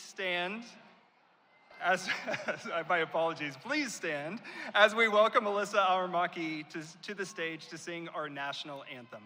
please stand my apologies, please stand as we welcome Alyssa Aramaki to the stage to sing our national anthem.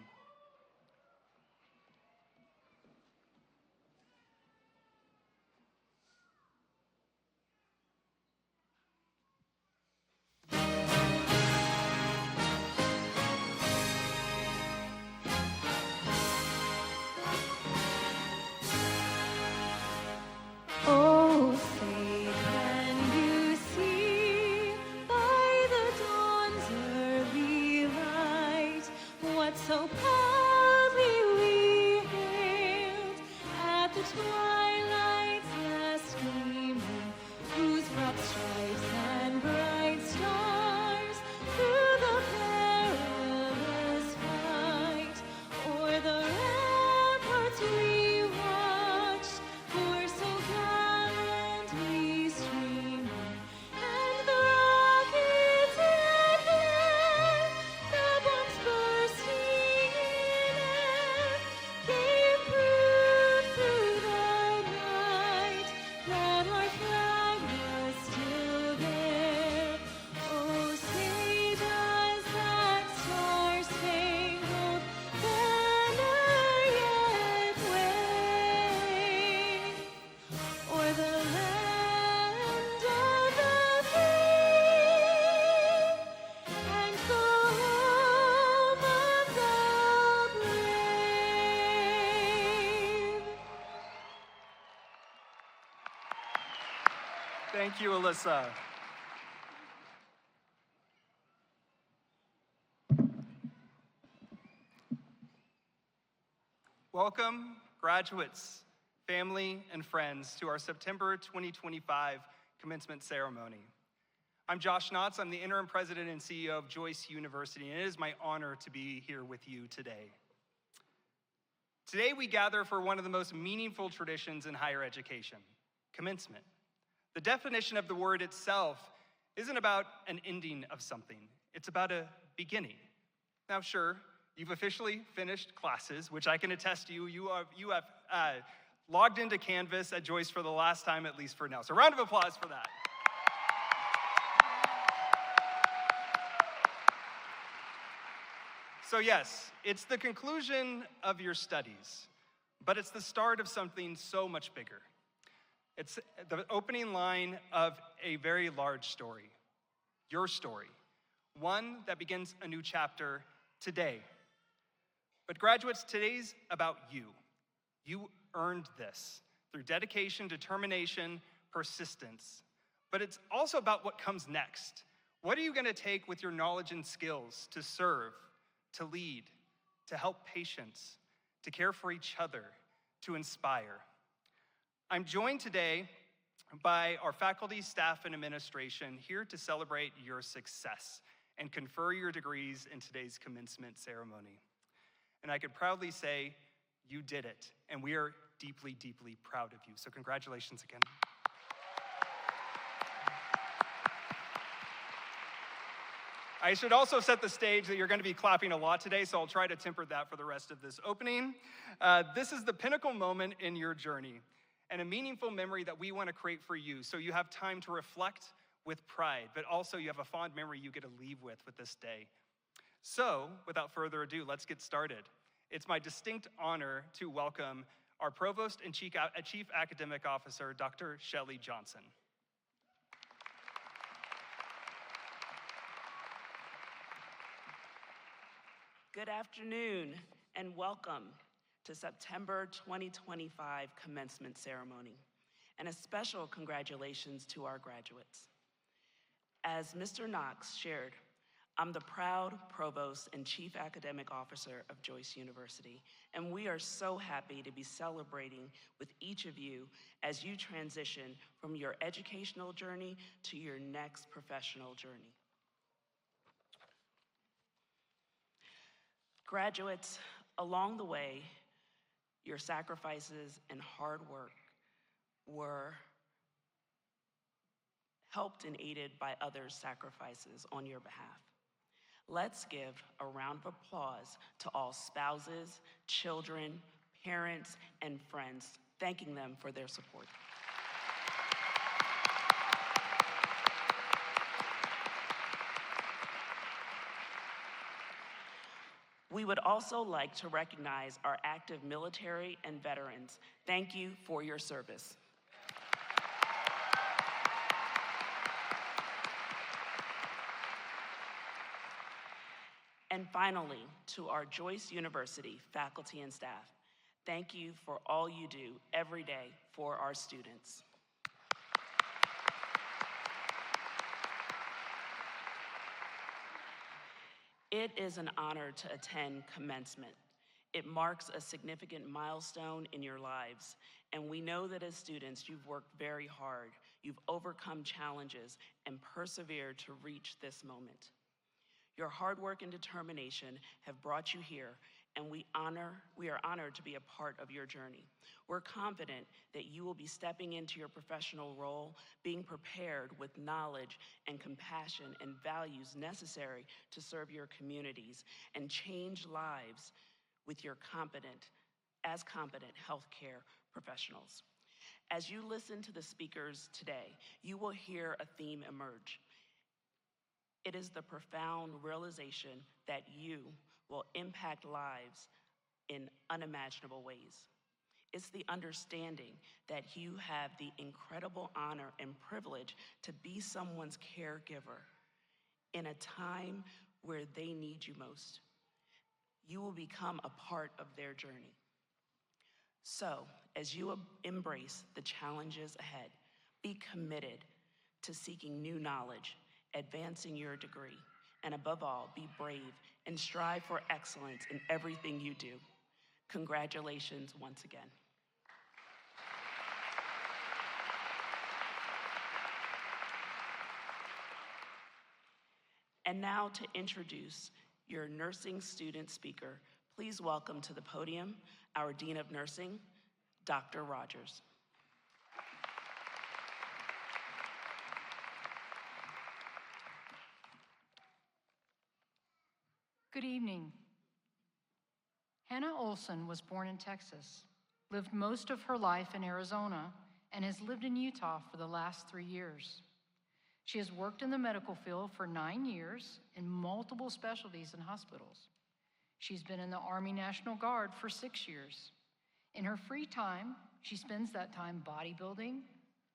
Thank you, Alyssa. Welcome, graduates, family, and friends to our September 2025 commencement ceremony. I'm Josh Knotts. I'm the interim president and CEO of Joyce University, and it is my honor to be here with you today. Today, we gather for one of the most meaningful traditions in higher education, commencement. The definition of the word itself isn't about an ending of something. It's about a beginning. Now, sure, you've officially finished classes, which I can attest to you. You have logged into Canvas at Joyce for the last time, at least for now. So round of applause for that. So yes, it's the conclusion of your studies, but it's the start of something so much bigger. It's the opening line of a very large story, your story, one that begins a new chapter today. But graduates, today's about you. You earned this through dedication, determination, persistence. But it's also about what comes next. What are you going to take with your knowledge and skills to serve, to lead, to help patients, to care for each other, to inspire? I'm joined today by our faculty, staff, and administration here to celebrate your success and confer your degrees in today's commencement ceremony. And I could proudly say, you did it, and we are deeply, deeply proud of you. So congratulations again. I should also set the stage that you're going to be clapping a lot today, so I'll try to temper that for the rest of this opening. This is the pinnacle moment in your journey and a meaningful memory that we want to create for you, so you have time to reflect with pride, but also you have a fond memory you get to leave with this day. So, without further ado, let's get started. It's my distinct honor to welcome our Provost and Chief Academic Officer, Dr. Shelley Johnson. Good afternoon and welcome to September 2025 commencement ceremony, and a special congratulations to our graduates. As Mr. Knox shared, I'm the proud Provost and Chief Academic Officer of Joyce University, and we are so happy to be celebrating with each of you as you transition from your educational journey to your next professional journey. Graduates, along the way, your sacrifices and hard work were helped and aided by others' sacrifices on your behalf. Let's give a round of applause to all spouses, children, parents, and friends, thanking them for their support. We would also like to recognize our active military and veterans. Thank you for your service. And finally, to our Joyce University faculty and staff, thank you for all you do every day for our students. It is an honor to attend commencement. It marks a significant milestone in your lives, and we know that as students, you've worked very hard. You've overcome challenges and persevered to reach this moment. Your hard work and determination have brought you here, and we are honored to be a part of your journey. We're confident that you will be stepping into your professional role, being prepared with knowledge and compassion and values necessary to serve your communities and change lives with your competent healthcare professionals. As you listen to the speakers today, you will hear a theme emerge. It is the profound realization that you will impact lives in unimaginable ways. It's the understanding that you have the incredible honor and privilege to be someone's caregiver in a time where they need you most. You will become a part of their journey. So, as you embrace the challenges ahead, be committed to seeking new knowledge, advancing your degree, and above all, be brave and strive for excellence in everything you do. Congratulations once again. And now to introduce your nursing student speaker, please welcome to the podium our Dean of Nursing, Dr. Rogers. Good evening. Hannah Olson was born in Texas, lived most of her life in Arizona, and has lived in Utah for the last 3 years. She has worked in the medical field for 9 years in multiple specialties and hospitals. She's been in the Army National Guard for 6 years. In her free time, she spends that time bodybuilding,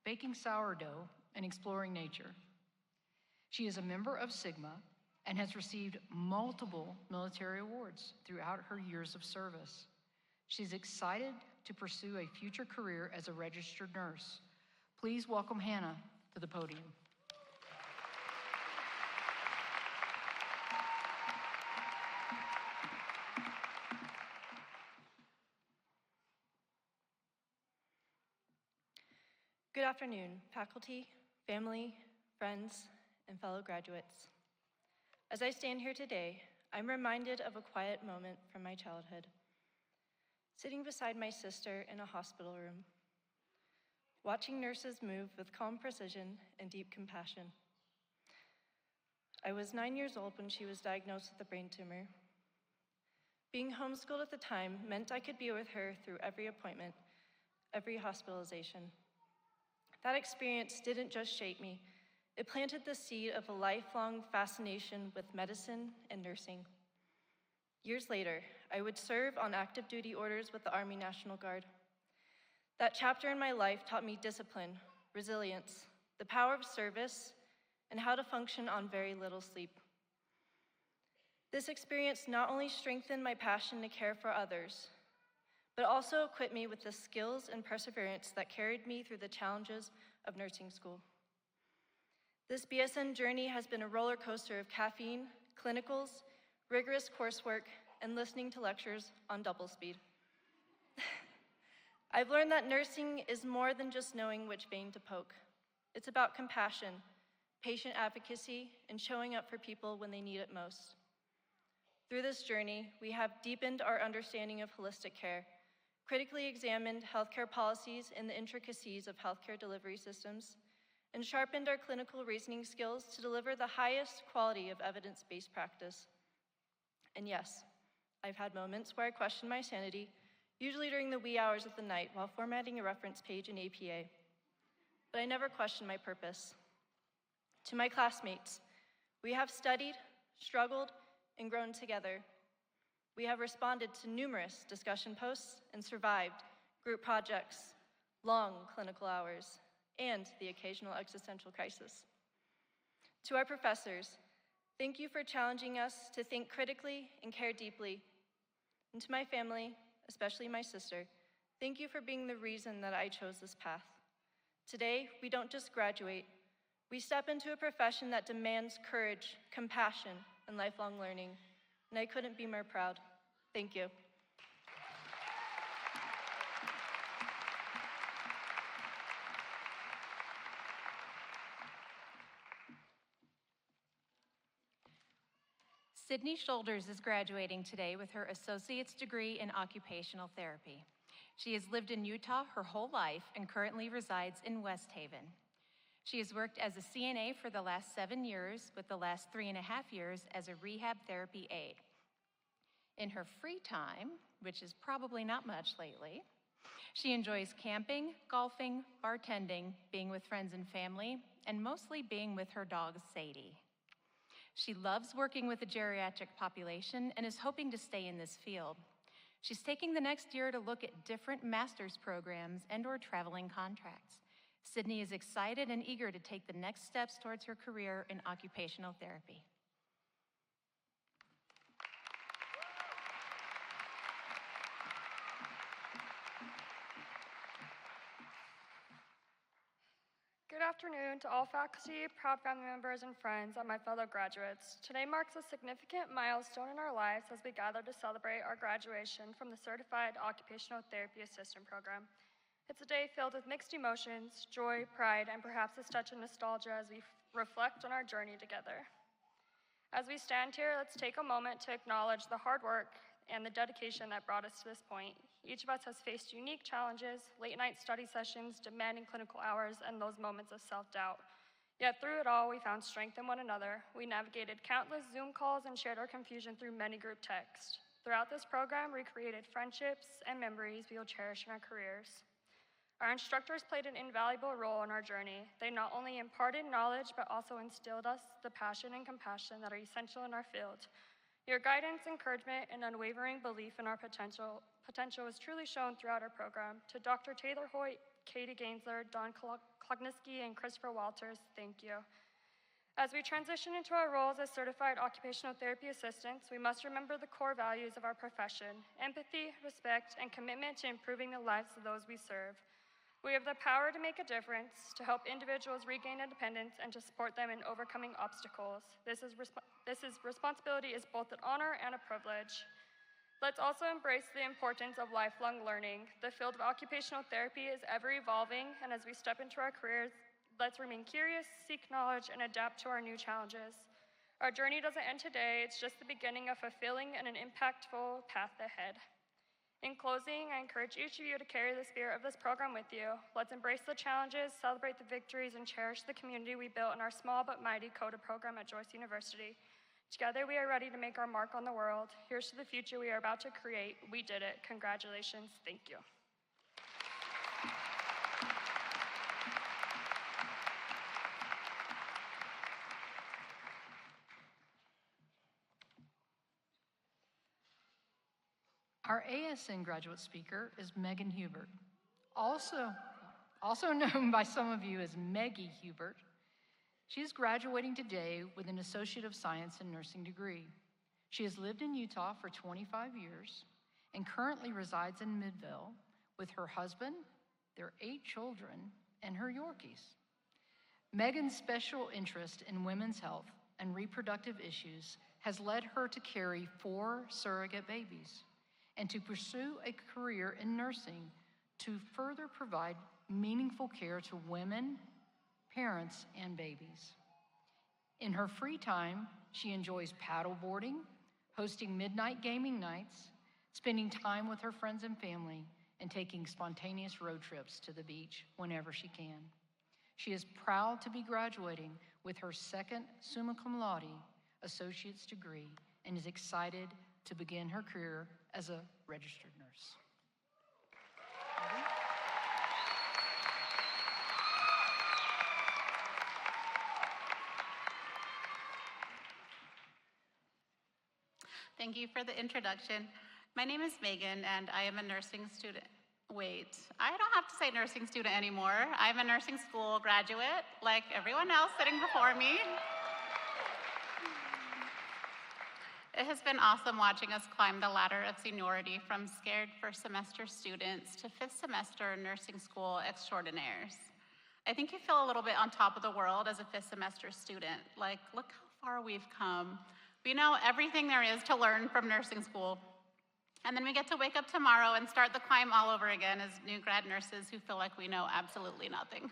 baking sourdough, and exploring nature. She is a member of Sigma and has received multiple military awards throughout her years of service. She's excited to pursue a future career as a registered nurse. Please welcome Hannah to the podium. Good afternoon, faculty, family, friends, and fellow graduates. As I stand here today, I'm reminded of a quiet moment from my childhood, sitting beside my sister in a hospital room, watching nurses move with calm precision and deep compassion. I was 9 years old when she was diagnosed with a brain tumor. Being homeschooled at the time meant I could be with her through every appointment, every hospitalization. That experience didn't just shape me, it planted the seed of a lifelong fascination with medicine and nursing. Years later, I would serve on active duty orders with the Army National Guard. That chapter in my life taught me discipline, resilience, the power of service, and how to function on very little sleep. This experience not only strengthened my passion to care for others, but also equipped me with the skills and perseverance that carried me through the challenges of nursing school. This BSN journey has been a roller coaster of caffeine, clinicals, rigorous coursework, and listening to lectures on double speed. I've learned that nursing is more than just knowing which vein to poke. It's about compassion, patient advocacy, and showing up for people when they need it most. Through this journey, we have deepened our understanding of holistic care, critically examined healthcare policies and the intricacies of healthcare delivery systems, and sharpened our clinical reasoning skills to deliver the highest quality of evidence-based practice. And yes, I've had moments where I question my sanity, usually during the wee hours of the night while formatting a reference page in APA. But I never questioned my purpose. To my classmates, we have studied, struggled, and grown together. We have responded to numerous discussion posts and survived group projects, long clinical hours, and the occasional existential crisis. To our professors, thank you for challenging us to think critically and care deeply. And to my family, especially my sister, thank you for being the reason that I chose this path. Today, we don't just graduate, we step into a profession that demands courage, compassion, and lifelong learning, and I couldn't be more proud. Thank you. Sydney Shoulders is graduating today with her associate's degree in occupational therapy. She has lived in Utah her whole life and currently resides in West Haven. She has worked as a CNA for the last 7 years, with the last 3.5 years as a rehab therapy aide. In her free time, which is probably not much lately, she enjoys camping, golfing, bartending, being with friends and family, and mostly being with her dog, Sadie. She loves working with the geriatric population and is hoping to stay in this field. She's taking the next year to look at different master's programs and/or traveling contracts. Sydney is excited and eager to take the next steps towards her career in occupational therapy. Good afternoon to all faculty, proud family members, and friends, and my fellow graduates. Today marks a significant milestone in our lives as we gather to celebrate our graduation from the Certified Occupational Therapy Assistant Program. It's a day filled with mixed emotions, joy, pride, and perhaps a touch of nostalgia as we reflect on our journey together. As we stand here, let's take a moment to acknowledge the hard work and the dedication that brought us to this point. Each of us has faced unique challenges, late-night study sessions, demanding clinical hours, and those moments of self-doubt. Yet through it all, we found strength in one another. We navigated countless Zoom calls and shared our confusion through many group texts. Throughout this program, we created friendships and memories we will cherish in our careers. Our instructors played an invaluable role in our journey. They not only imparted knowledge, but also instilled us the passion and compassion that are essential in our field. Your guidance, encouragement, and unwavering belief in our potential was truly shown throughout our program. To Dr. Taylor Hoyt, Katie Gainsler, Don Klogniski, and Christopher Walters, thank you. As we transition into our roles as certified occupational therapy assistants, we must remember the core values of our profession: empathy, respect, and commitment to improving the lives of those we serve. We have the power to make a difference, to help individuals regain independence, and to support them in overcoming obstacles. This responsibility is both an honor and a privilege. Let's also embrace the importance of lifelong learning. The field of occupational therapy is ever evolving, and as we step into our careers, let's remain curious, seek knowledge, and adapt to our new challenges. Our journey doesn't end today, it's just the beginning of fulfilling and an impactful path ahead. In closing, I encourage each of you to carry the spirit of this program with you. Let's embrace the challenges, celebrate the victories, and cherish the community we built in our small but mighty CODA program at Joyce University. Together, we are ready to make our mark on the world. Here's to the future we are about to create. We did it. Congratulations. Thank you. Our ASN graduate speaker is Megan Hubert, also known by some of you as Meggie Hubert. She is graduating today with an Associate of Science in Nursing degree. She has lived in Utah for 25 years and currently resides in Midvale with her husband, their 8 children, and her Yorkies. Megan's special interest in women's health and reproductive issues has led her to carry 4 surrogate babies and to pursue a career in nursing to further provide meaningful care to women, parents, and babies. In her free time, she enjoys paddleboarding, hosting midnight gaming nights, spending time with her friends and family, and taking spontaneous road trips to the beach whenever she can. She is proud to be graduating with her second summa cum laude associate's degree and is excited to begin her career as a registered nurse. Thank you for the introduction. My name is Megan, and I am a nursing student. Wait, I don't have to say nursing student anymore. I'm a nursing school graduate, like everyone else sitting before me. It has been awesome watching us climb the ladder of seniority from scared first semester students to fifth semester nursing school extraordinaires. I think you feel a little bit on top of the world as a fifth semester student. Like, look how far we've come. We know everything there is to learn from nursing school. And then we get to wake up tomorrow and start the climb all over again as new grad nurses who feel like we know absolutely nothing.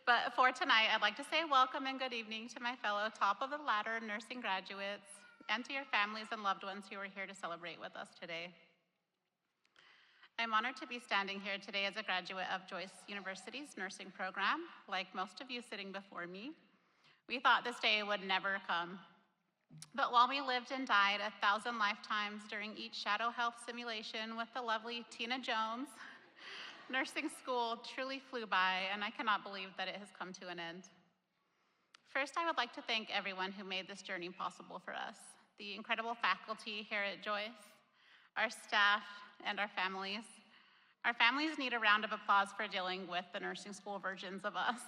But for tonight, I'd like to say welcome and good evening to my fellow top of the ladder nursing graduates and to your families and loved ones who are here to celebrate with us today. I'm honored to be standing here today as a graduate of Joyce University's nursing program. Like most of you sitting before me, we thought this day would never come. But while we lived and died 1,000 lifetimes during each shadow health simulation with the lovely Tina Jones, nursing school truly flew by, and I cannot believe that it has come to an end. First, I would like to thank everyone who made this journey possible for us. The incredible faculty here at Joyce, our staff, and our families. Our families need a round of applause for dealing with the nursing school versions of us.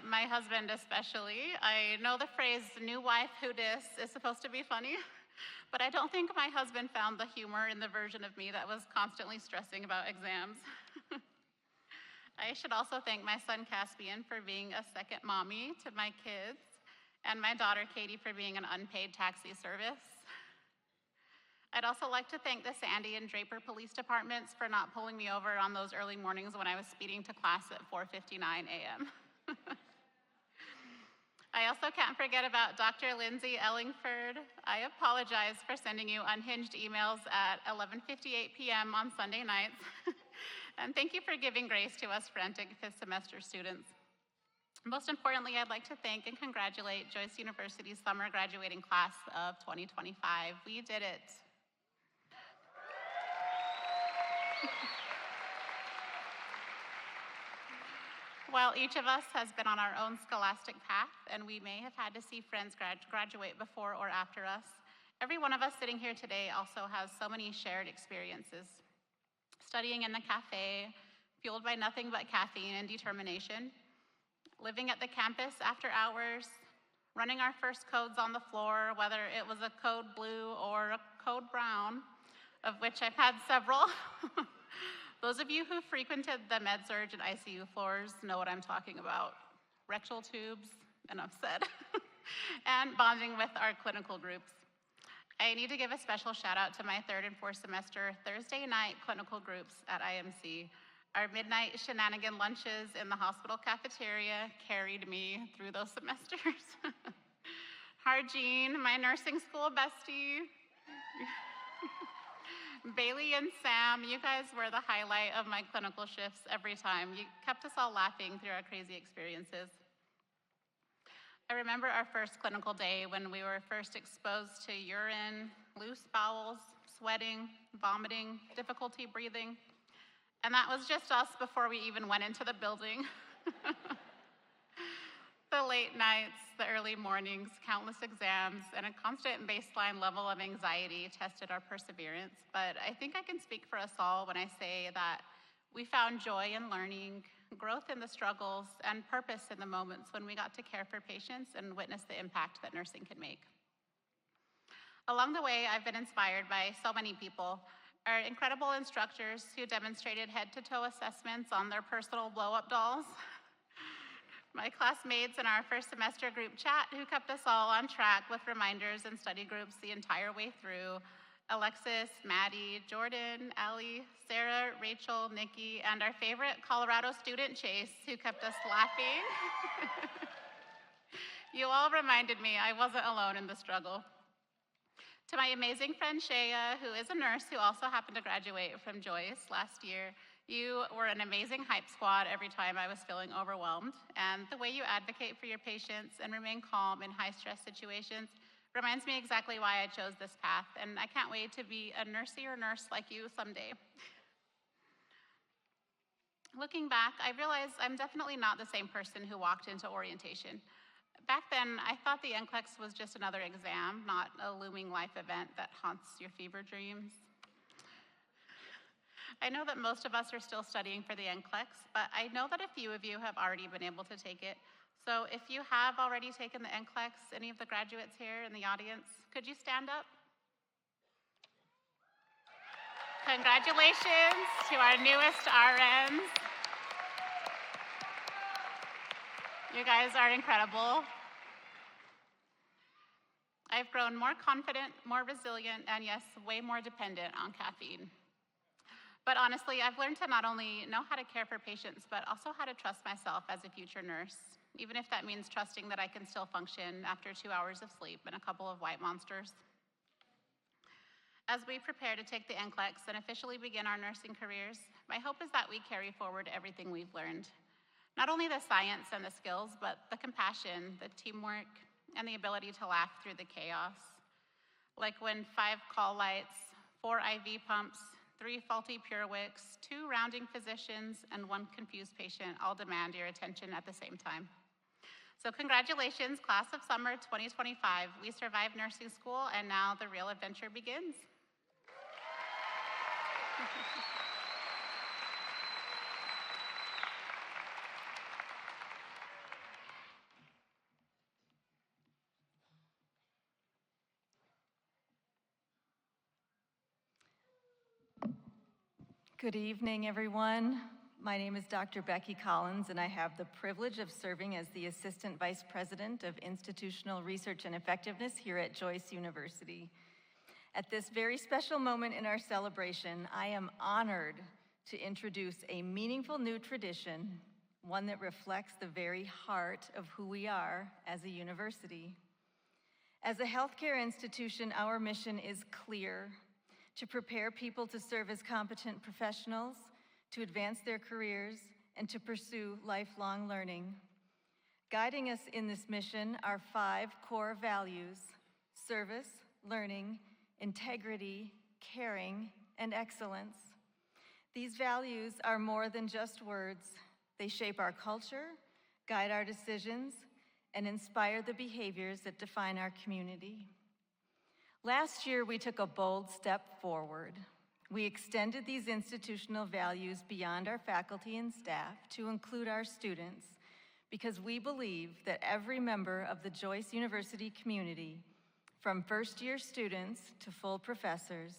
My husband especially. I know the phrase new wife who dis is supposed to be funny, but I don't think my husband found the humor in the version of me that was constantly stressing about exams. I should also thank my son Caspian for being a second mommy to my kids, and my daughter Katie for being an unpaid taxi service. I'd also like to thank the Sandy and Draper police departments for not pulling me over on those early mornings when I was speeding to class at 4:59 a.m. I also can't forget about Dr. Lindsay Ellingford. I apologize for sending you unhinged emails at 11:58 p.m. on Sunday nights. And thank you for giving grace to us frantic fifth semester students. Most importantly, I'd like to thank and congratulate Joyce University's summer graduating class of 2025. We did it. While each of us has been on our own scholastic path, and we may have had to see friends graduate before or after us, every one of us sitting here today also has so many shared experiences. Studying in the cafe, fueled by nothing but caffeine and determination, living at the campus after hours, running our first codes on the floor, whether it was a code blue or a code brown, of which I've had several. Those of you who frequented the med-surg and ICU floors know what I'm talking about. Rectal tubes, enough said, and bonding with our clinical groups. I need to give a special shout out to my third and fourth semester Thursday night clinical groups at IMC. Our midnight shenanigan lunches in the hospital cafeteria carried me through those semesters. Harjean, my nursing school bestie. Bailey and Sam, you guys were the highlight of my clinical shifts every time. You kept us all laughing through our crazy experiences. I remember our first clinical day when we were first exposed to urine, loose bowels, sweating, vomiting, difficulty breathing. And that was just us before we even went into the building. The late nights, the early mornings, countless exams, and a constant baseline level of anxiety tested our perseverance. But I think I can speak for us all when I say that we found joy in learning, growth in the struggles, and purpose in the moments when we got to care for patients and witness the impact that nursing can make. Along the way, I've been inspired by so many people. Our incredible instructors who demonstrated head-to-toe assessments on their personal blow-up dolls. My classmates in our first semester group chat who kept us all on track with reminders and study groups the entire way through. Alexis, Maddie, Jordan, Allie, Sarah, Rachel, Nikki, and our favorite Colorado student, Chase, who kept us laughing. You all reminded me I wasn't alone in the struggle. To my amazing friend Shea, who is a nurse who also happened to graduate from Joyce last year, you were an amazing hype squad every time I was feeling overwhelmed, and the way you advocate for your patients and remain calm in high-stress situations reminds me exactly why I chose this path, and I can't wait to be a nurse like you someday. Looking back, I realize I'm definitely not the same person who walked into orientation. Back then, I thought the NCLEX was just another exam, not a looming life event that haunts your fever dreams. I know that most of us are still studying for the NCLEX, but I know that a few of you have already been able to take it. So if you have already taken the NCLEX, any of the graduates here in the audience, could you stand up? Congratulations to our newest RNs. You guys are incredible. I've grown more confident, more resilient, and yes, way more dependent on caffeine. But honestly, I've learned to not only know how to care for patients, but also how to trust myself as a future nurse, even if that means trusting that I can still function after 2 hours of sleep and a couple of white monsters. As we prepare to take the NCLEX and officially begin our nursing careers, my hope is that we carry forward everything we've learned. Not only the science and the skills, but the compassion, the teamwork, and the ability to laugh through the chaos. Like when 5 call lights, 4 IV pumps, 3 faulty PureWicks, 2 rounding physicians, and 1 confused patient all demand your attention at the same time. So congratulations, class of summer 2025. We survived nursing school, and now the real adventure begins. Good evening, everyone. My name is Dr. Becky Collins, and I have the privilege of serving as the Assistant Vice President of Institutional Research and Effectiveness here at Joyce University. At this very special moment in our celebration, I am honored to introduce a meaningful new tradition, one that reflects the very heart of who we are as a university. As a healthcare institution, our mission is clear: to prepare people to serve as competent professionals, to advance their careers, and to pursue lifelong learning. Guiding us in this mission are 5 core values: service, learning, integrity, caring, and excellence. These values are more than just words. They shape our culture, guide our decisions, and inspire the behaviors that define our community. Last year, we took a bold step forward. We extended these institutional values beyond our faculty and staff to include our students, because we believe that every member of the Joyce University community, from first-year students to full professors,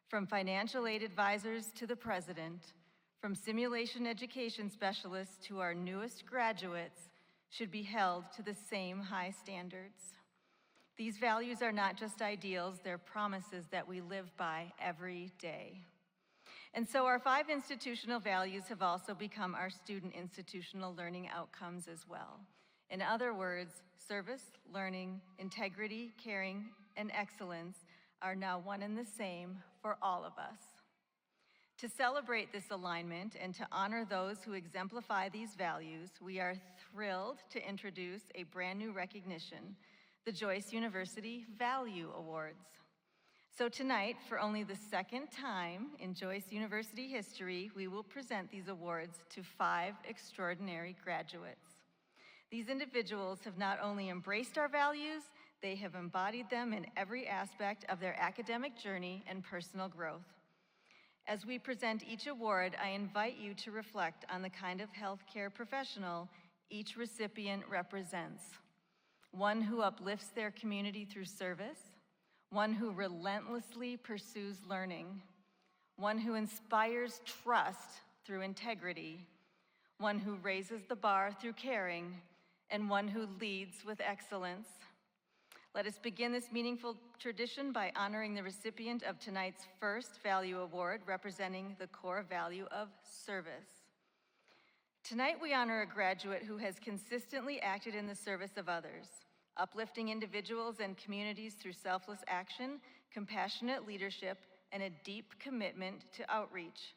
from financial aid advisors to the president, from simulation education specialists to our newest graduates, should be held to the same high standards. These values are not just ideals, they're promises that we live by every day. And so our 5 institutional values have also become our student institutional learning outcomes as well. In other words, service, learning, integrity, caring, and excellence are now one and the same for all of us. To celebrate this alignment and to honor those who exemplify these values, we are thrilled to introduce a brand new recognition: the Joyce University Value Awards. So tonight, for only the 2nd time in Joyce University history, we will present these awards to 5 extraordinary graduates. These individuals have not only embraced our values, they have embodied them in every aspect of their academic journey and personal growth. As we present each award, I invite you to reflect on the kind of healthcare professional each recipient represents: one who uplifts their community through service, one who relentlessly pursues learning, one who inspires trust through integrity, one who raises the bar through caring, and one who leads with excellence. Let us begin this meaningful tradition by honoring the recipient of tonight's first Value Award, representing the core value of service. Tonight, we honor a graduate who has consistently acted in the service of others, uplifting individuals and communities through selfless action, compassionate leadership, and a deep commitment to outreach.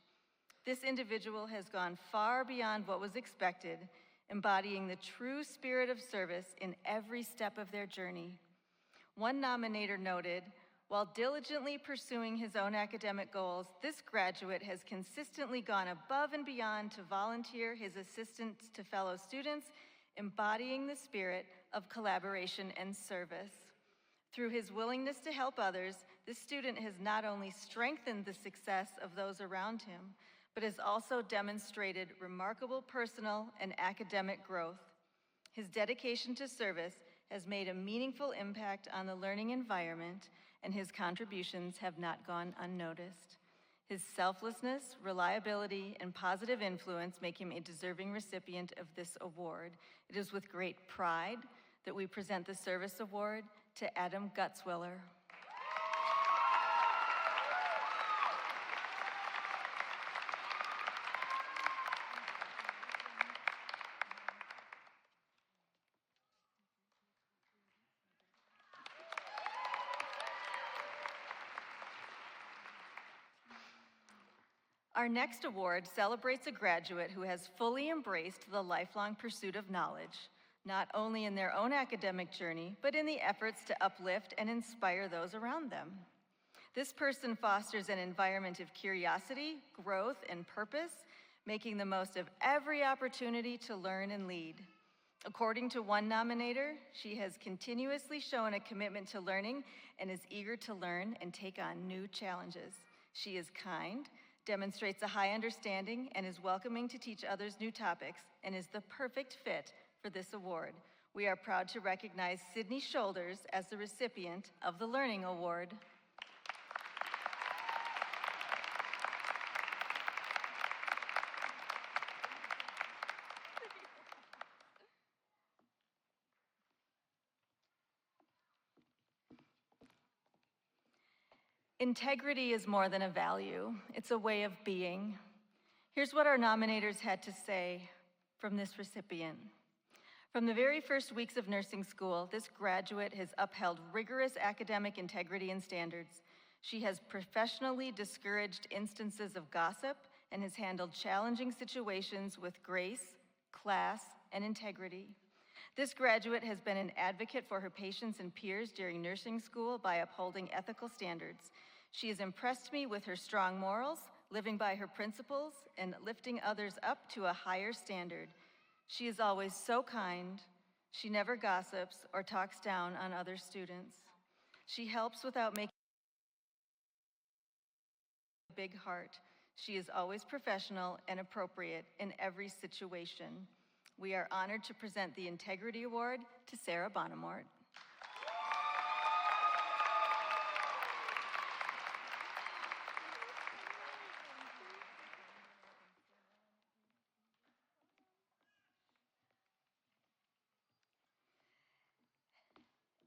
This individual has gone far beyond what was expected, embodying the true spirit of service in every step of their journey. One nominator noted, While diligently pursuing his own academic goals, this graduate has consistently gone above and beyond to volunteer his assistance to fellow students, embodying the spirit of collaboration and service. Through his willingness to help others, this student has not only strengthened the success of those around him, but has also demonstrated remarkable personal and academic growth. His dedication to service has made a meaningful impact on the learning environment, and his contributions have not gone unnoticed. His selflessness, reliability, and positive influence make him a deserving recipient of this award. It is with great pride that we present the Service Award to Adam Gutzwiller. Our next award celebrates a graduate who has fully embraced the lifelong pursuit of knowledge, not only in their own academic journey, but in the efforts to uplift and inspire those around them. This person fosters an environment of curiosity, growth, and purpose, making the most of every opportunity to learn and lead. According to one nominator, she has continuously shown a commitment to learning and is eager to learn and take on new challenges. She is kind, demonstrates a high understanding, and is welcoming to teach others new topics, and is the perfect fit for this award. We are proud to recognize Sydney Shoulders as the recipient of the Learning Award. Integrity is more than a value. It's a way of being. Here's what our nominators had to say from this recipient. From the very first weeks of nursing school, this graduate has upheld rigorous academic integrity and standards. She has professionally discouraged instances of gossip and has handled challenging situations with grace, class, and integrity. This graduate has been an advocate for her patients and peers during nursing school by upholding ethical standards. She has impressed me with her strong morals, living by her principles, and lifting others up to a higher standard. She is always so kind. She never gossips or talks down on other students. She helps without making a big heart. She is always professional and appropriate in every situation. We are honored to present the Integrity Award to Sarah Bonamort.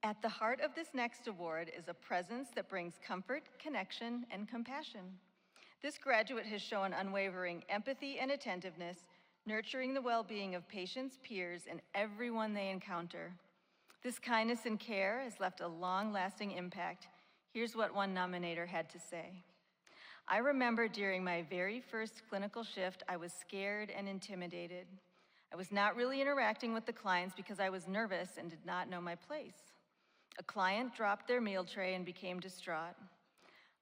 At the heart of this next award is a presence that brings comfort, connection, and compassion. This graduate has shown unwavering empathy and attentiveness, nurturing the well-being of patients, peers, and everyone they encounter. This kindness and care has left a long-lasting impact. Here's what one nominator had to say. I remember during my very first clinical shift, I was scared and intimidated. I was not really interacting with the clients because I was nervous and did not know my place. A client dropped their meal tray and became distraught.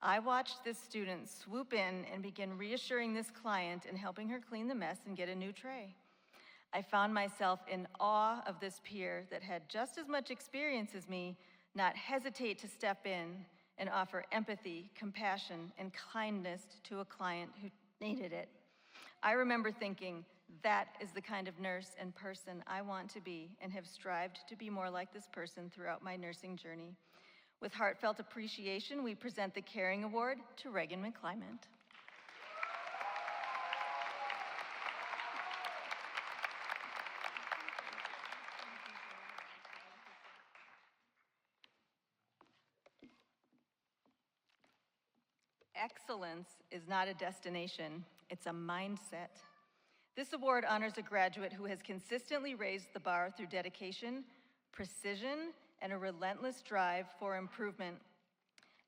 I watched this student swoop in and begin reassuring this client and helping her clean the mess and get a new tray. I found myself in awe of this peer that had just as much experience as me, not hesitate to step in and offer empathy, compassion, and kindness to a client who needed it. I remember thinking, that is the kind of nurse and person I want to be, and have strived to be more like this person throughout my nursing journey. With heartfelt appreciation, we present the Caring Award to Reagan McClymont. Excellence is not a destination, it's a mindset. This award honors a graduate who has consistently raised the bar through dedication, precision, and a relentless drive for improvement.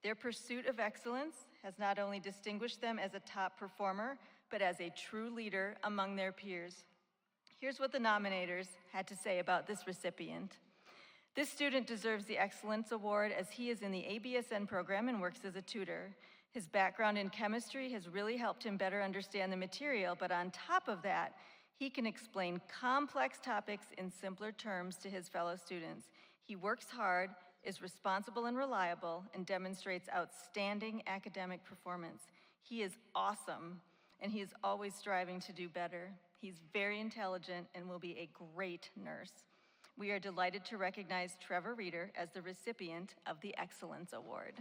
Their pursuit of excellence has not only distinguished them as a top performer, but as a true leader among their peers. Here's what the nominators had to say about this recipient. This student deserves the Excellence Award as he is in the ABSN program and works as a tutor. His background in chemistry has really helped him better understand the material, but on top of that, he can explain complex topics in simpler terms to his fellow students. He works hard, is responsible and reliable, and demonstrates outstanding academic performance. He is awesome, and he is always striving to do better. He's very intelligent and will be a great nurse. We are delighted to recognize Trevor Reeder as the recipient of the Excellence Award.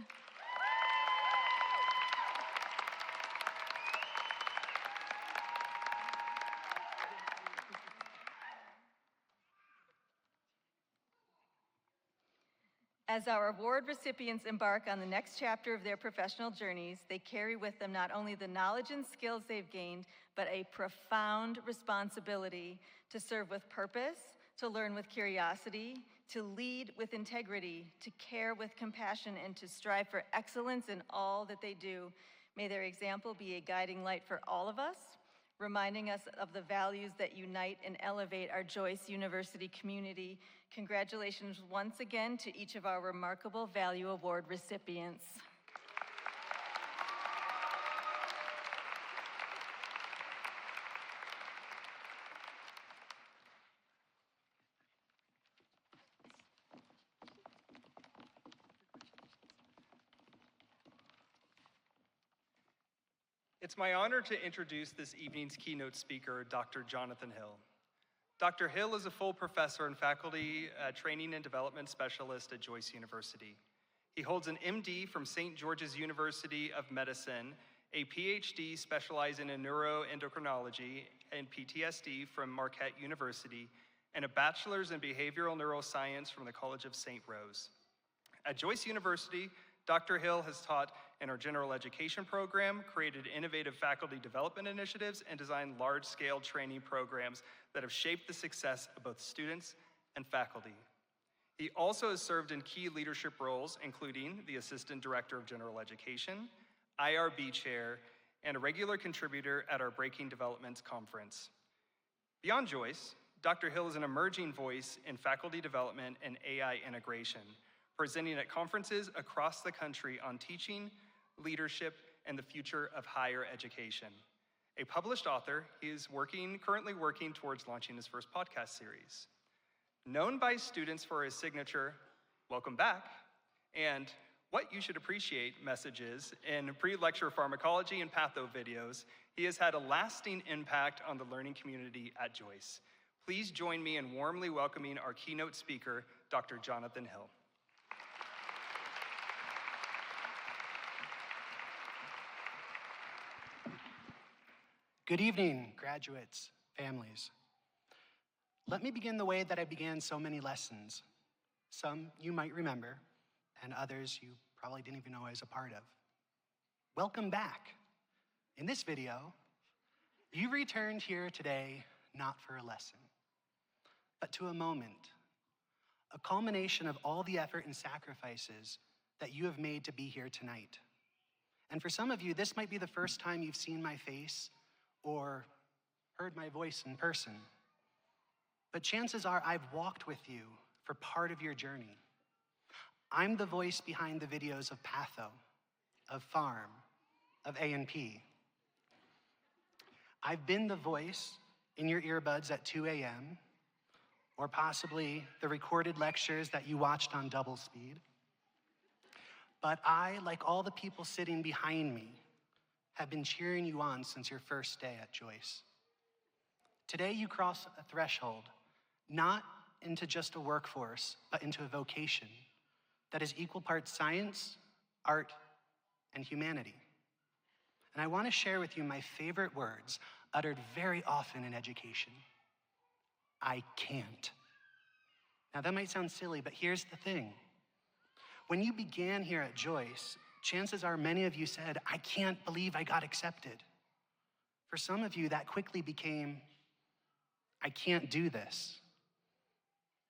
As our award recipients embark on the next chapter of their professional journeys, they carry with them not only the knowledge and skills they've gained, but a profound responsibility to serve with purpose, to learn with curiosity, to lead with integrity, to care with compassion, and to strive for excellence in all that they do. May their example be a guiding light for all of us, reminding us of the values that unite and elevate our Joyce University community. Congratulations once again to each of our remarkable Value Award recipients. It's my honor to introduce this evening's keynote speaker, Dr. Jonathan Hill. Dr. Hill is a full professor and faculty training and development specialist at Joyce University. He holds an MD from St. George's University of Medicine, a PhD specializing in neuroendocrinology and PTSD from Marquette University, and a bachelor's in behavioral neuroscience from the College of St. Rose. At Joyce University, Dr. Hill has taught in our general education program, created innovative faculty development initiatives, and designed large-scale training programs that have shaped the success of both students and faculty. He also has served in key leadership roles, including the Assistant Director of General Education, IRB Chair, and a regular contributor at our Breaking Developments Conference. Beyond Joyce, Dr. Hill is an emerging voice in faculty development and AI integration, presenting at conferences across the country on teaching, leadership, and the future of higher education. A published author, he is currently working towards launching his first podcast series. Known by students for his signature, "Welcome back," and "What you should appreciate" messages in pre-lecture pharmacology and patho videos, he has had a lasting impact on the learning community at Joyce. Please join me in warmly welcoming our keynote speaker, Dr. Jonathan Hill. Good evening, graduates, families. Let me begin the way that I began so many lessons. Some you might remember, and others you probably didn't even know I was a part of. Welcome back. In this video, you returned here today not for a lesson, but to a moment, a culmination of all the effort and sacrifices that you have made to be here tonight. And for some of you, this might be the first time you've seen my face or heard my voice in person. But chances are I've walked with you for part of your journey. I'm the voice behind the videos of Patho, of Farm, of A&P. I've been the voice in your earbuds at 2 a.m., or possibly the recorded lectures that you watched on double speed. But I, like all the people sitting behind me, have been cheering you on since your first day at Joyce. Today you cross a threshold, not into just a workforce, but into a vocation that is equal parts science, art, and humanity. And I want to share with you my favorite words uttered very often in education. I can't. Now that might sound silly, but here's the thing. When you began here at Joyce, chances are many of you said, I can't believe I got accepted. For some of you, that quickly became, I can't do this.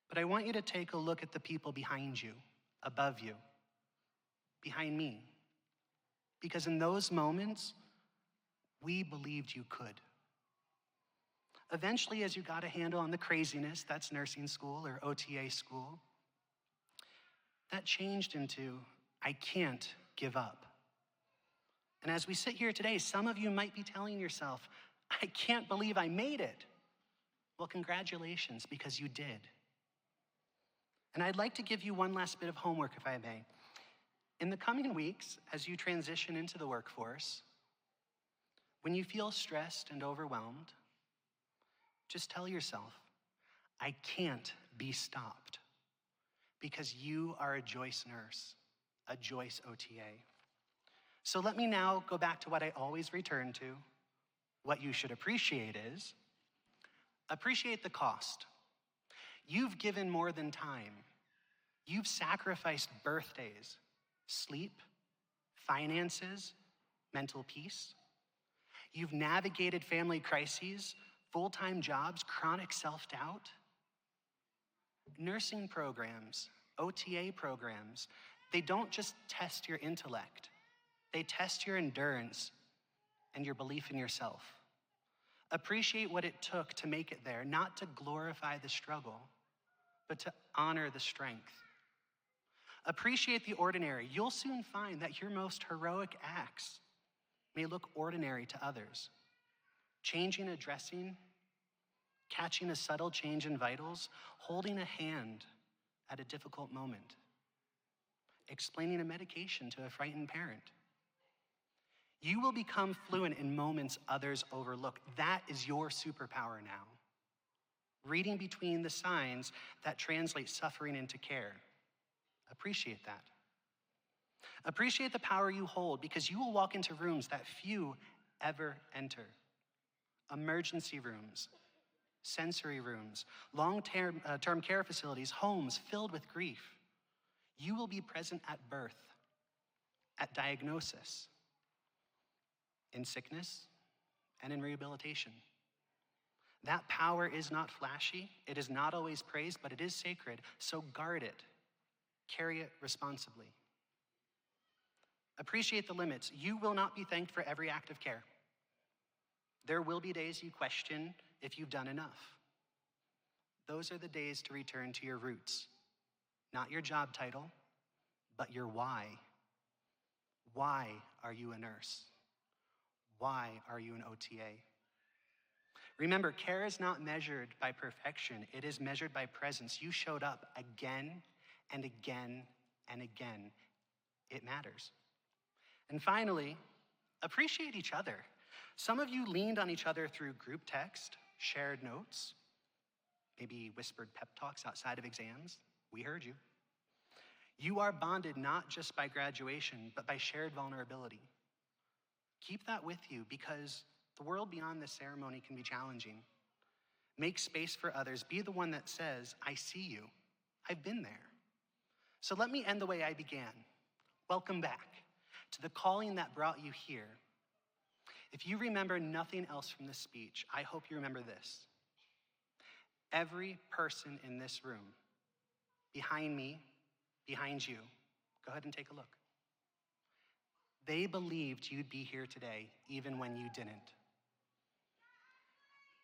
But I want you to take a look at the people behind you, above you, behind me. Because in those moments, we believed you could. Eventually, as you got a handle on the craziness that's nursing school or OTA school, that changed into, I can't give up. And as we sit here today, some of you might be telling yourself, I can't believe I made it. Well, congratulations, because you did. And I'd like to give you one last bit of homework, if I may. In the coming weeks, as you transition into the workforce, when you feel stressed and overwhelmed, just tell yourself, I can't be stopped, because you are a Joyce nurse, a Joyce OTA. So let me now go back to what I always return to. What you should appreciate is, appreciate the cost. You've given more than time. You've sacrificed birthdays, sleep, finances, mental peace. You've navigated family crises, full-time jobs, chronic self-doubt. Nursing programs, OTA programs, they don't just test your intellect. They test your endurance and your belief in yourself. Appreciate what it took to make it there, not to glorify the struggle, but to honor the strength. Appreciate the ordinary. You'll soon find that your most heroic acts may look ordinary to others. Changing a dressing, catching a subtle change in vitals, holding a hand at a difficult moment, explaining a medication to a frightened parent. You will become fluent in moments others overlook. That is your superpower now. Reading between the signs that translate suffering into care. Appreciate that. Appreciate the power you hold, because you will walk into rooms that few ever enter. Emergency rooms, sensory rooms, long-term care facilities, homes filled with grief. You will be present at birth, at diagnosis, in sickness, and in rehabilitation. That power is not flashy, it is not always praised, but it is sacred, so guard it, carry it responsibly. Appreciate the limits. You will not be thanked for every act of care. There will be days you question if you've done enough. Those are the days to return to your roots, not your job title, but your why. Why are you a nurse? Why are you an OTA? Remember, care is not measured by perfection. It is measured by presence. You showed up again and again and again. It matters. And finally, appreciate each other. Some of you leaned on each other through group text, shared notes, maybe whispered pep talks outside of exams. We heard you. You are bonded not just by graduation, but by shared vulnerability. Keep that with you, because the world beyond this ceremony can be challenging. Make space for others. Be the one that says, I see you. I've been there. So let me end the way I began. Welcome back to the calling that brought you here. If you remember nothing else from this speech, I hope you remember this. Every person in this room, behind me, behind you, go ahead and take a look. They believed you'd be here today, even when you didn't.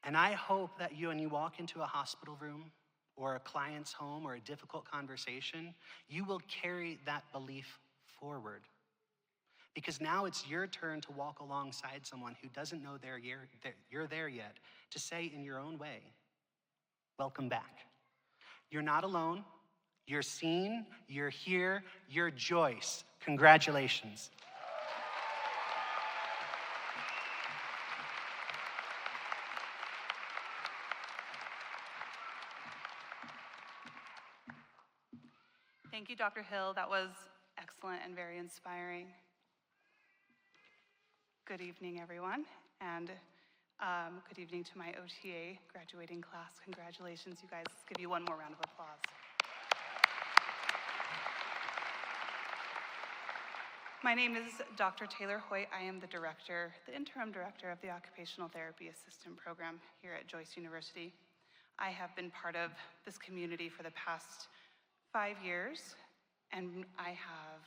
And I hope that when you walk into a hospital room or a client's home or a difficult conversation, you will carry that belief forward. Because now it's your turn to walk alongside someone who doesn't know you're there yet, to say in your own way, welcome back. You're not alone. You're seen. You're here. You're Joyce. Congratulations. Thank you, Dr. Hill. That was excellent and very inspiring. Good evening, everyone, and good evening to my OTA graduating class. Congratulations, you guys. Let's give you one more round of applause. My name is Dr. Taylor Hoyt. I am the interim director of the Occupational Therapy Assistant Program here at Joyce University. I have been part of this community for the past 5 years, and I have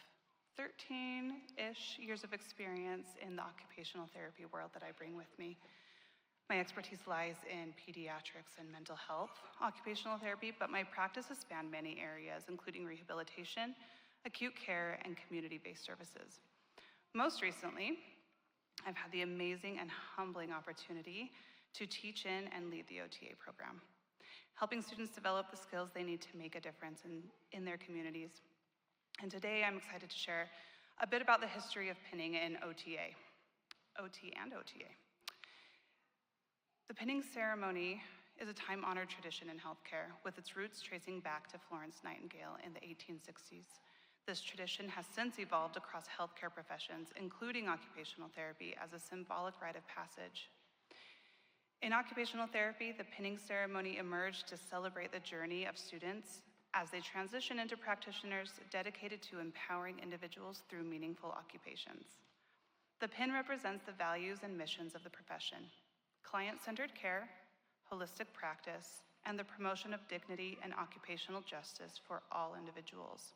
13-ish years of experience in the occupational therapy world that I bring with me. My expertise lies in pediatrics and mental health occupational therapy, but my practice has spanned many areas, including rehabilitation, acute care, and community-based services. Most recently, I've had the amazing and humbling opportunity to teach in and lead the OTA program, helping students develop the skills they need to make a difference in their communities. And today I'm excited to share a bit about the history of pinning in OT and OTA. The pinning ceremony is a time-honored tradition in healthcare, with its roots tracing back to Florence Nightingale in the 1860s. This tradition has since evolved across healthcare professions, including occupational therapy, as a symbolic rite of passage. In occupational therapy, the pinning ceremony emerged to celebrate the journey of students as they transition into practitioners dedicated to empowering individuals through meaningful occupations. The pin represents the values and missions of the profession: client-centered care, holistic practice, and the promotion of dignity and occupational justice for all individuals.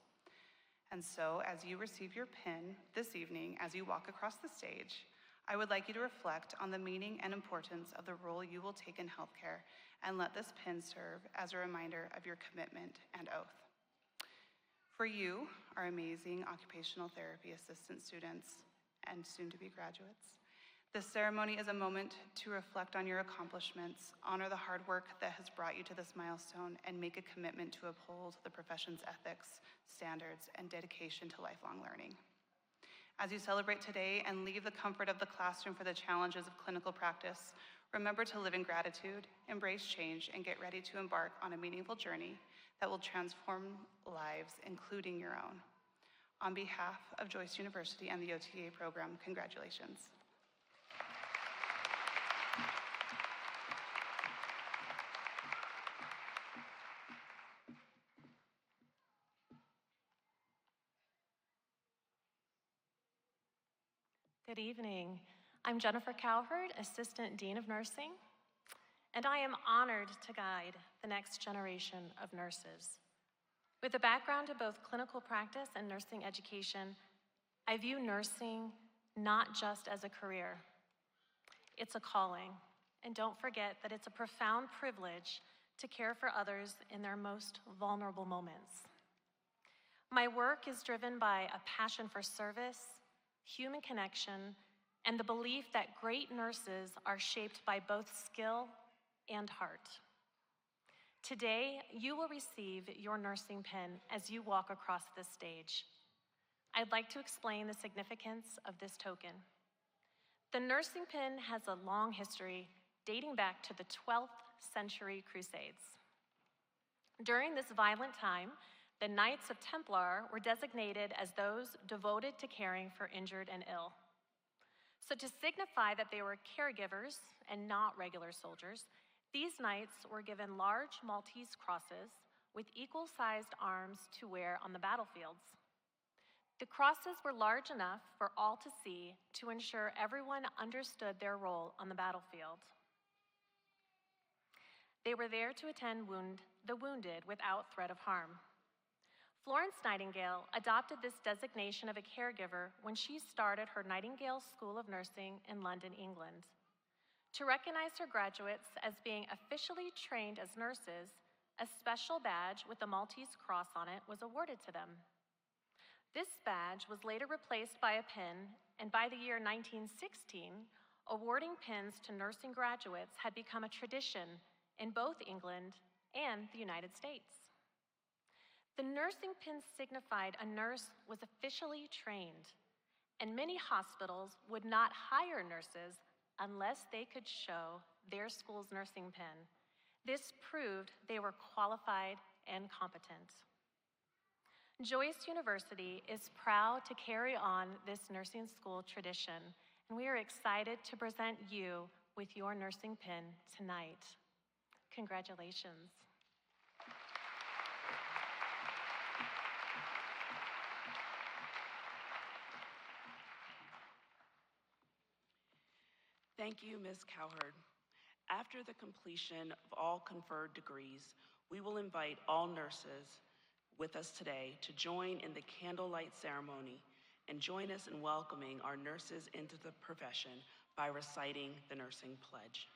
And so, as you receive your pin this evening, as you walk across the stage, I would like you to reflect on the meaning and importance of the role you will take in healthcare, and let this pin serve as a reminder of your commitment and oath. For you, our amazing occupational therapy assistant students and soon-to-be graduates, this ceremony is a moment to reflect on your accomplishments, honor the hard work that has brought you to this milestone, and make a commitment to uphold the profession's ethics, standards, and dedication to lifelong learning. As you celebrate today and leave the comfort of the classroom for the challenges of clinical practice, remember to live in gratitude, embrace change, and get ready to embark on a meaningful journey that will transform lives, including your own. On behalf of Joyce University and the OTA program, congratulations. Good evening. I'm Jennifer Cowherd, Assistant Dean of Nursing, and I am honored to guide the next generation of nurses. With a background in both clinical practice and nursing education, I view nursing not just as a career. It's a calling, and don't forget that it's a profound privilege to care for others in their most vulnerable moments. My work is driven by a passion for service, human connection, and the belief that great nurses are shaped by both skill and heart. Today, you will receive your nursing pin as you walk across this stage. I'd like to explain the significance of this token. The nursing pin has a long history dating back to the 12th century Crusades. During this violent time, the Knights of Templar were designated as those devoted to caring for injured and ill. So to signify that they were caregivers and not regular soldiers, these knights were given large Maltese crosses with equal-sized arms to wear on the battlefields. The crosses were large enough for all to see to ensure everyone understood their role on the battlefield. They were there to attend the wounded without threat of harm. Florence Nightingale adopted this designation of a caregiver when she started her Nightingale School of Nursing in London, England. To recognize her graduates as being officially trained as nurses, a special badge with a Maltese cross on it was awarded to them. This badge was later replaced by a pin, and by the year 1916, awarding pins to nursing graduates had become a tradition in both England and the United States. The nursing pin signified a nurse was officially trained, and many hospitals would not hire nurses unless they could show their school's nursing pin. This proved they were qualified and competent. Joyce University is proud to carry on this nursing school tradition, and we are excited to present you with your nursing pin tonight. Congratulations. Thank you, Ms. Cowherd. After the completion of all conferred degrees, we will invite all nurses with us today to join in the candlelight ceremony and join us in welcoming our nurses into the profession by reciting the nursing pledge.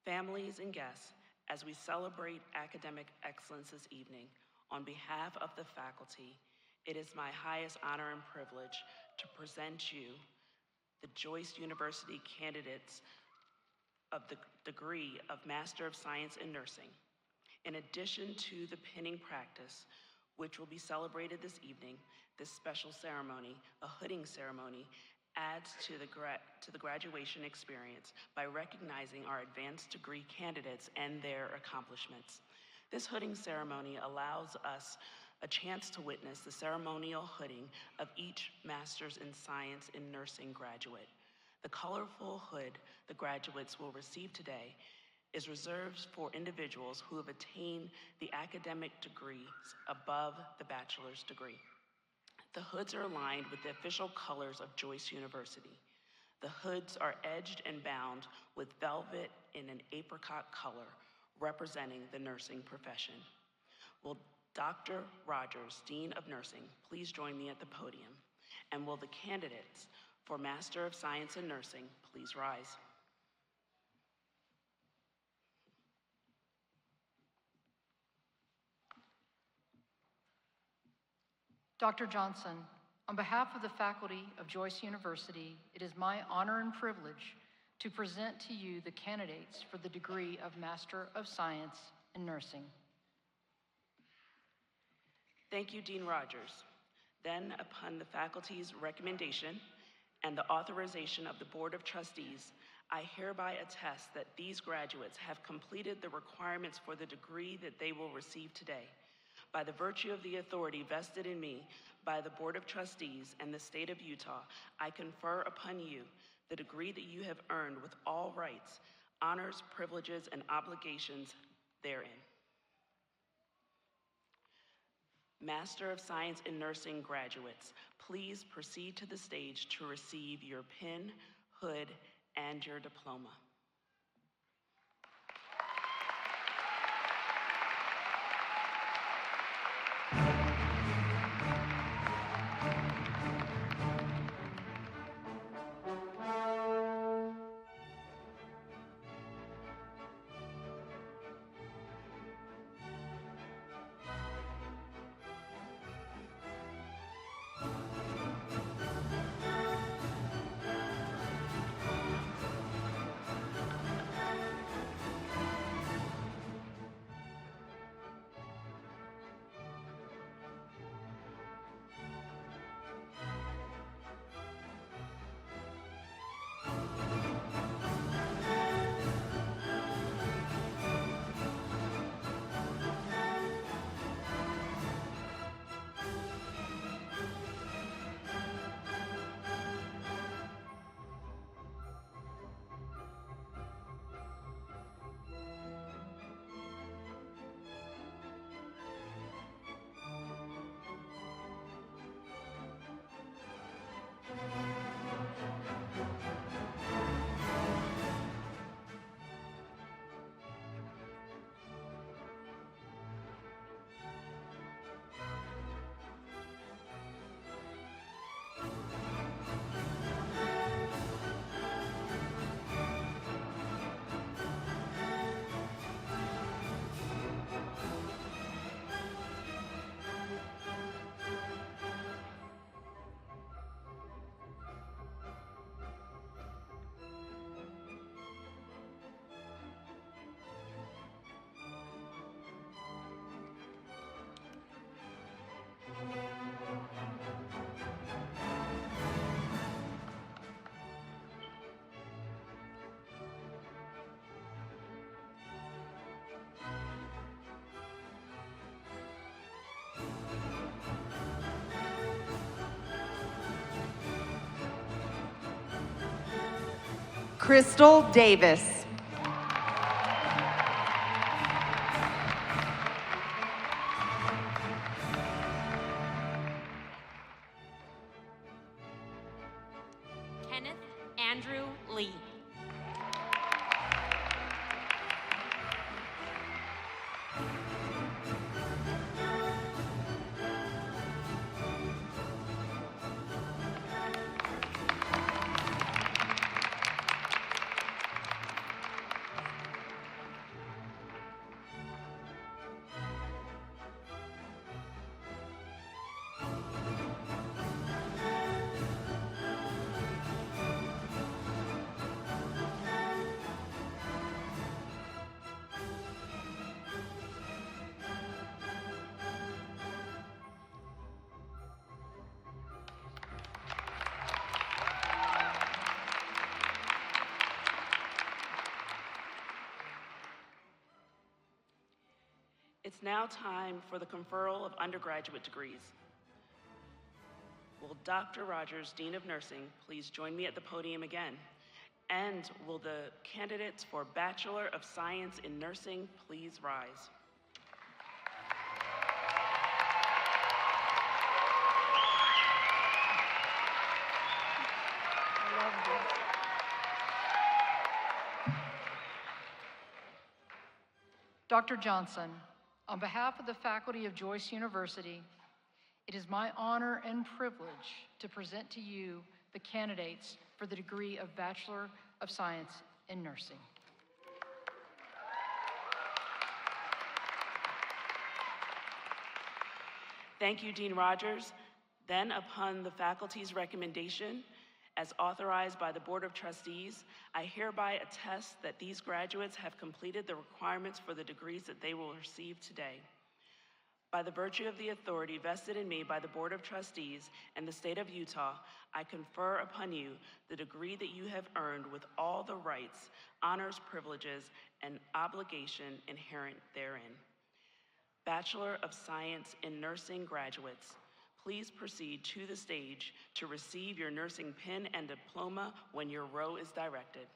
Families and guests, as we celebrate academic excellence this evening, on behalf of the faculty, it is my highest honor and privilege to present you the Joyce University candidates of the degree of Master of Science in Nursing. In addition to the pinning practice, which will be celebrated this evening, this special ceremony, a hooding ceremony, adds to the graduation experience by recognizing our advanced degree candidates and their accomplishments. This hooding ceremony allows us a chance to witness the ceremonial hooding of each Master's in Science in Nursing graduate. The colorful hood the graduates will receive today is reserved for individuals who have attained the academic degrees above the bachelor's degree. The hoods are aligned with the official colors of Joyce University. The hoods are edged and bound with velvet in an apricot color, representing the nursing profession. Will Dr. Rogers, Dean of Nursing, please join me at the podium? And will the candidates for Master of Science in Nursing please rise? Dr. Johnson, on behalf of the faculty of Joyce University, it is my honor and privilege to present to you the candidates for the degree of Master of Science in Nursing. Thank you, Dean Rogers. Then, upon the faculty's recommendation and the authorization of the Board of Trustees, I hereby attest that these graduates have completed the requirements for the degree that they will receive today. By the virtue of the authority vested in me by the Board of Trustees and the state of Utah, I confer upon you the degree that you have earned with all rights, honors, privileges, and obligations therein. Master of Science in Nursing graduates, please proceed to the stage to receive your pin, hood, and your diploma. Crystal Davis. Kenneth Andrew Lee. It's now time for the conferral of undergraduate degrees. Will Dr. Rogers, Dean of Nursing, please join me at the podium again? And will the candidates for Bachelor of Science in Nursing please rise? Dr. Johnson, on behalf of the faculty of Joyce University, it is my honor and privilege to present to you the candidates for the degree of Bachelor of Science in Nursing. Thank you, Dean Rogers. Then, upon the faculty's recommendation, as authorized by the Board of Trustees, I hereby attest that these graduates have completed the requirements for the degrees that they will receive today. By the virtue of the authority vested in me by the Board of Trustees and the state of Utah, I confer upon you the degree that you have earned with all the rights, honors, privileges, and obligation inherent therein. Bachelor of Science in Nursing graduates, please proceed to the stage to receive your nursing pin and diploma when your row is directed.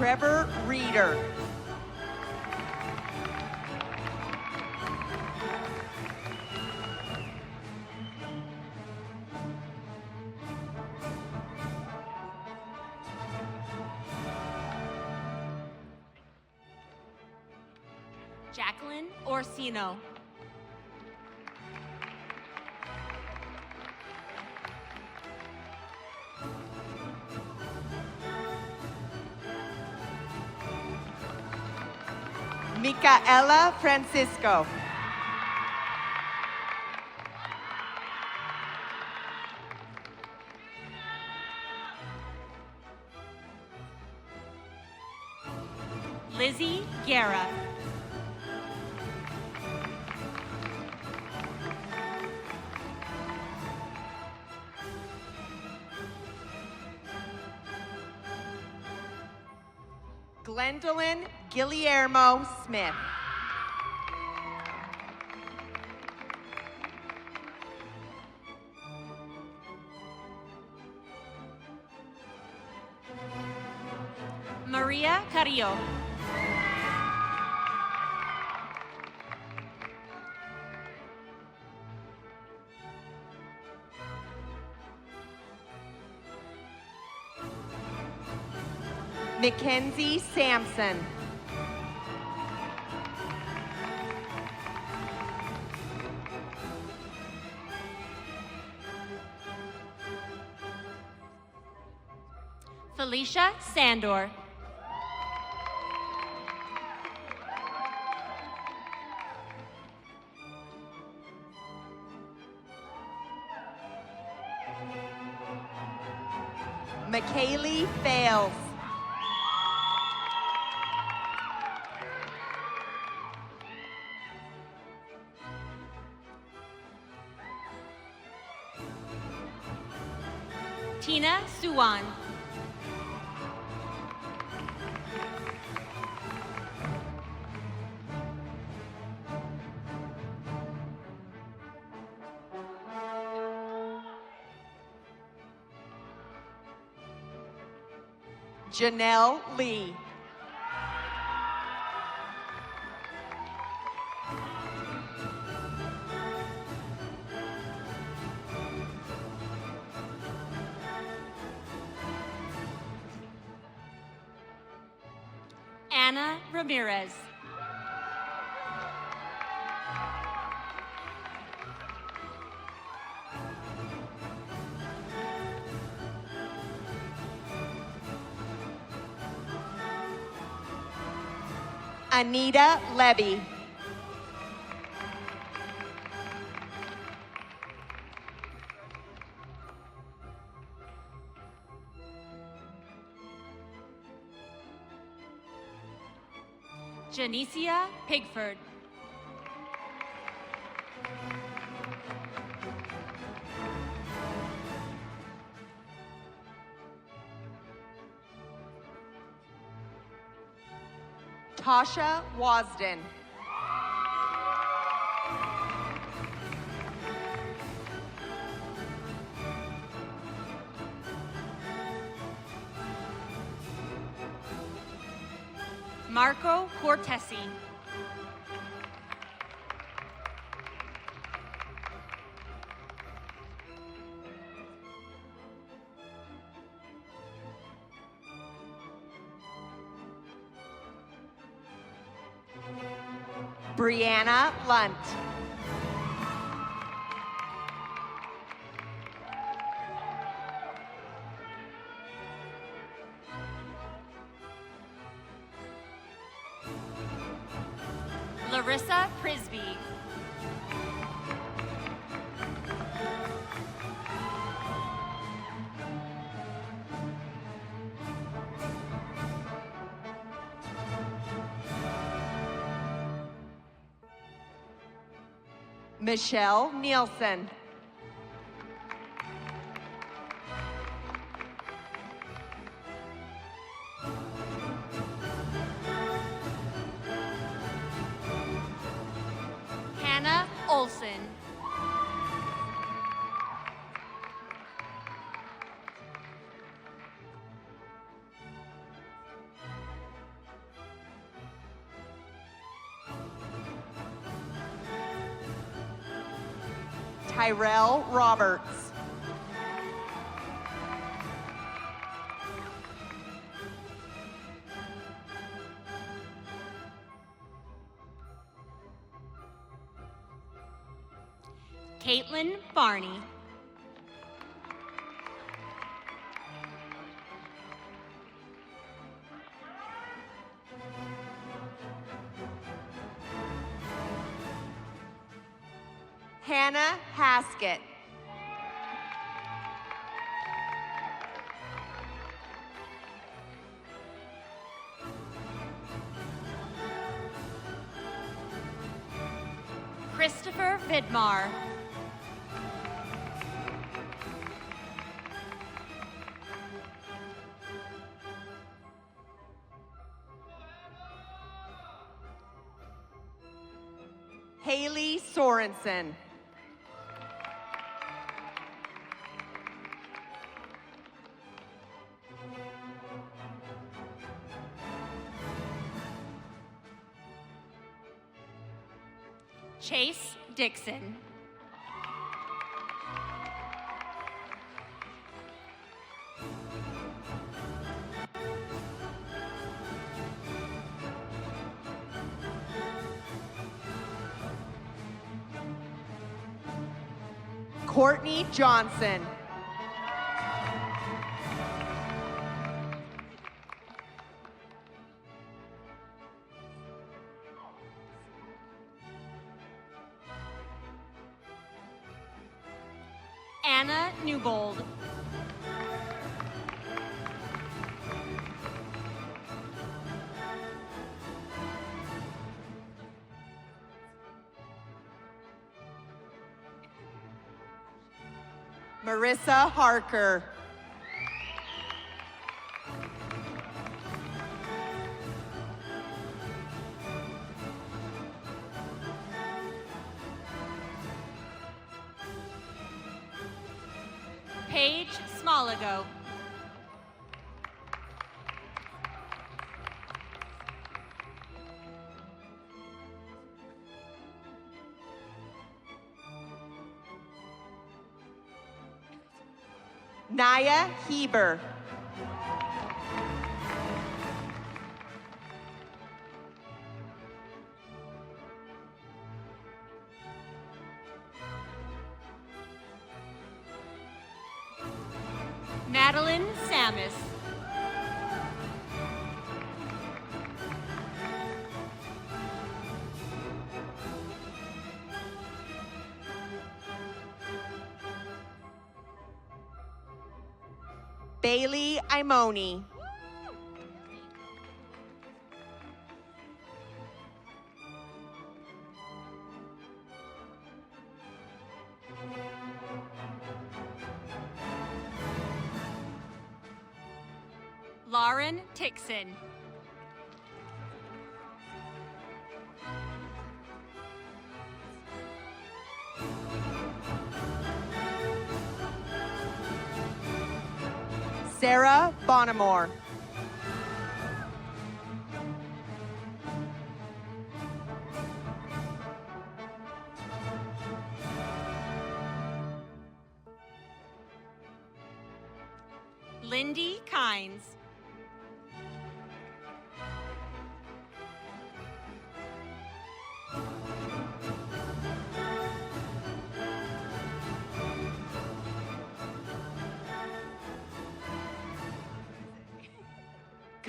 Trevor Reeder. Jacqueline Orsino. Micaela Francisco. Lizzie Guerra. Gwendolyn Guillermo Smith. Maria Carrillo. Mackenzie Sampson. Felicia Sandor. McKaylee Fales. Tina Suwan. Janelle Lee. Anna Ramirez. Anita Levy. Janicia Pigford. Tasha Wasden. Marco Cortesi. Brianna Lunt. Larissa Prisby. Michelle Nielsen. Hannah Olson. Tyrell Roberts. Caitlin Barney. Hannah Haskett. Christopher Vidmar. Haley Sorensen. Chase Dixon. Courtney Johnson. Anna Newbold. Marissa Harker. Paige Smoligo. Naya Heber. Madeline Samus. Bailey Imoni. Lauren Tixon. Sarah Bonamore. Lindy Kynes.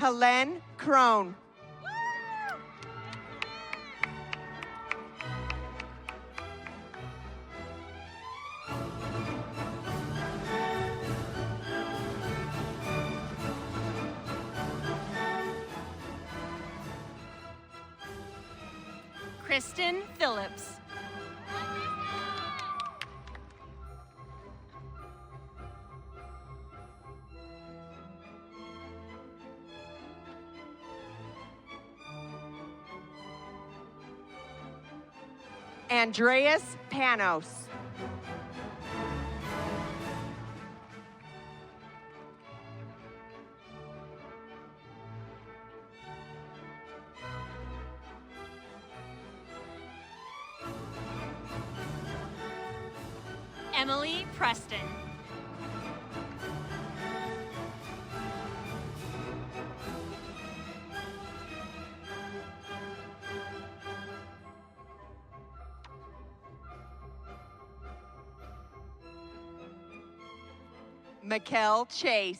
Kalen Crone. Kristen Phillips. Andreas Panos. Emily Preston. Mikkel Chase.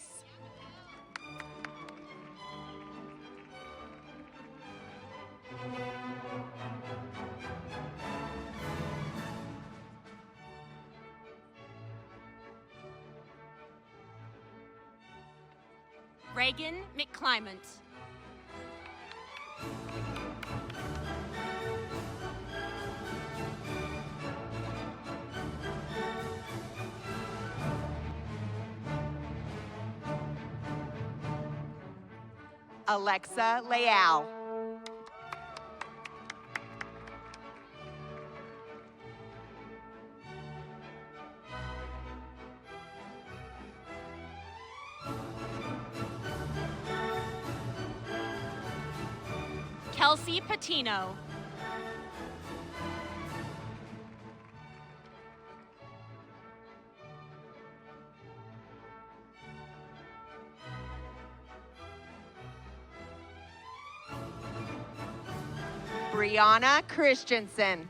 Reagan McClymont. Alexa Leal. Kelsey Patino. Brianna Christensen.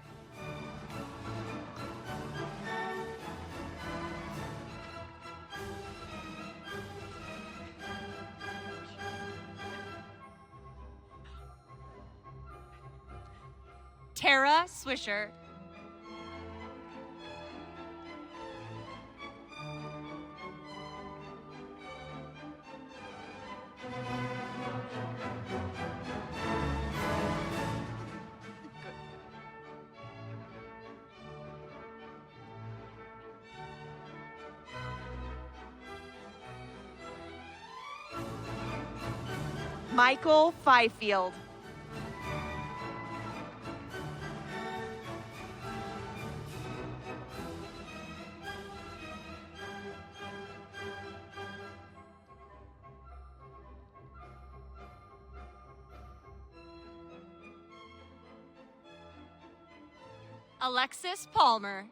Tara Swisher. Michael Fifield. Alexis Palmer.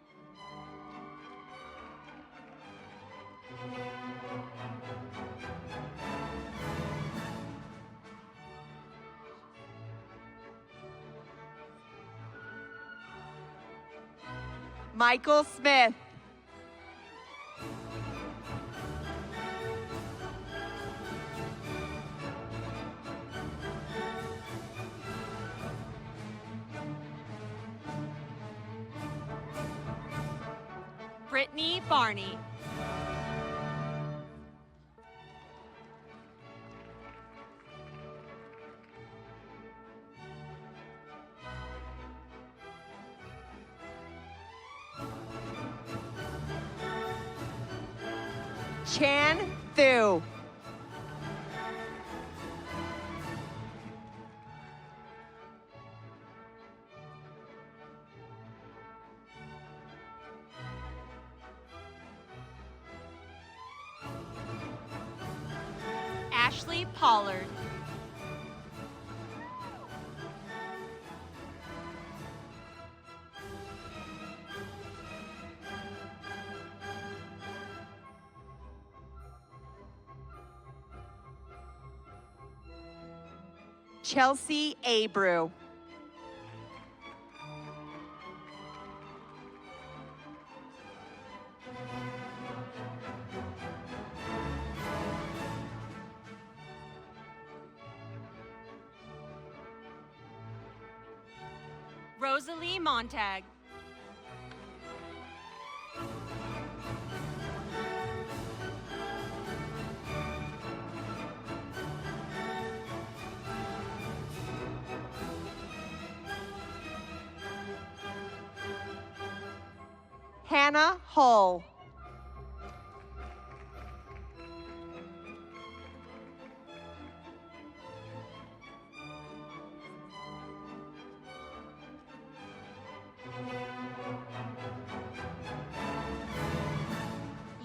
Michael Smith. Brittany Barney. Chan Thu. Ashley Pollard. Chelsea Abreu. Rosalie Montag. Hannah Hull.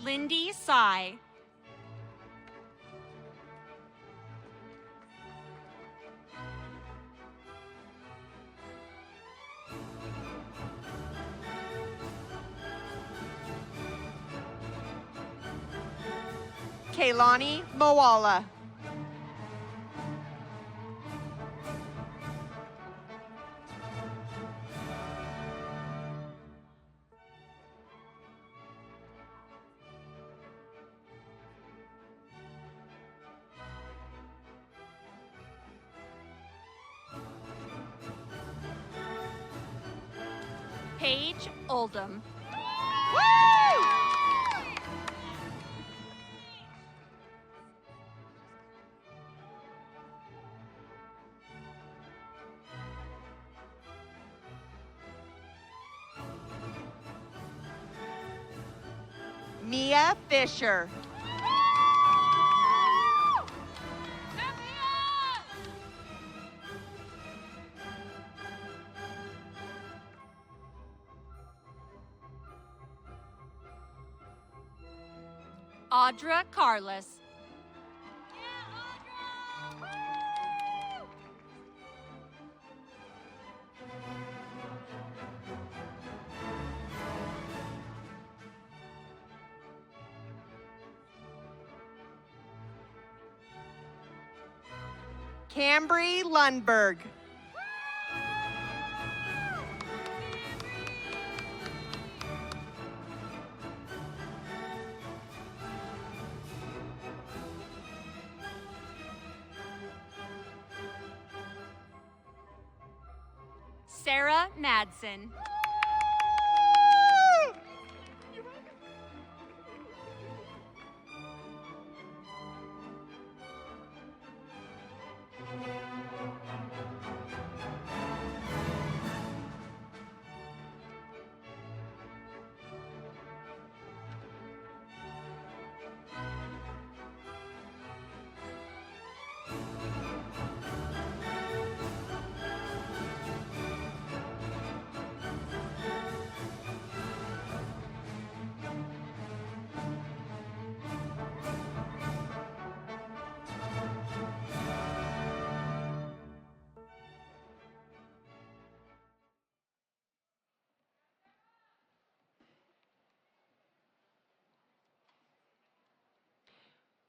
Lindy Sy. Kaylani Moala. Paige Oldham. Mia Fisher. Audra Carlos. Cambry Lundberg. Sarah Madsen.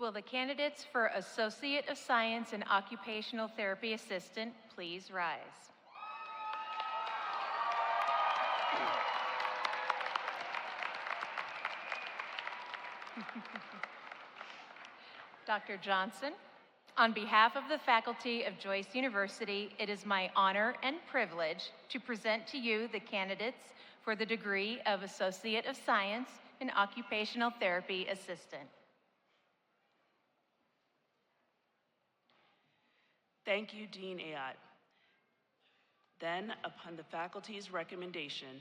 Will the candidates for Associate of Science in Occupational Therapy Assistant please rise? Dr. Johnson, on behalf of the faculty of Joyce University, it is my honor and privilege to present to you the candidates for the degree of Associate of Science in Occupational Therapy Assistant. Thank you, Dean Ayotte. Then, upon the faculty's recommendation,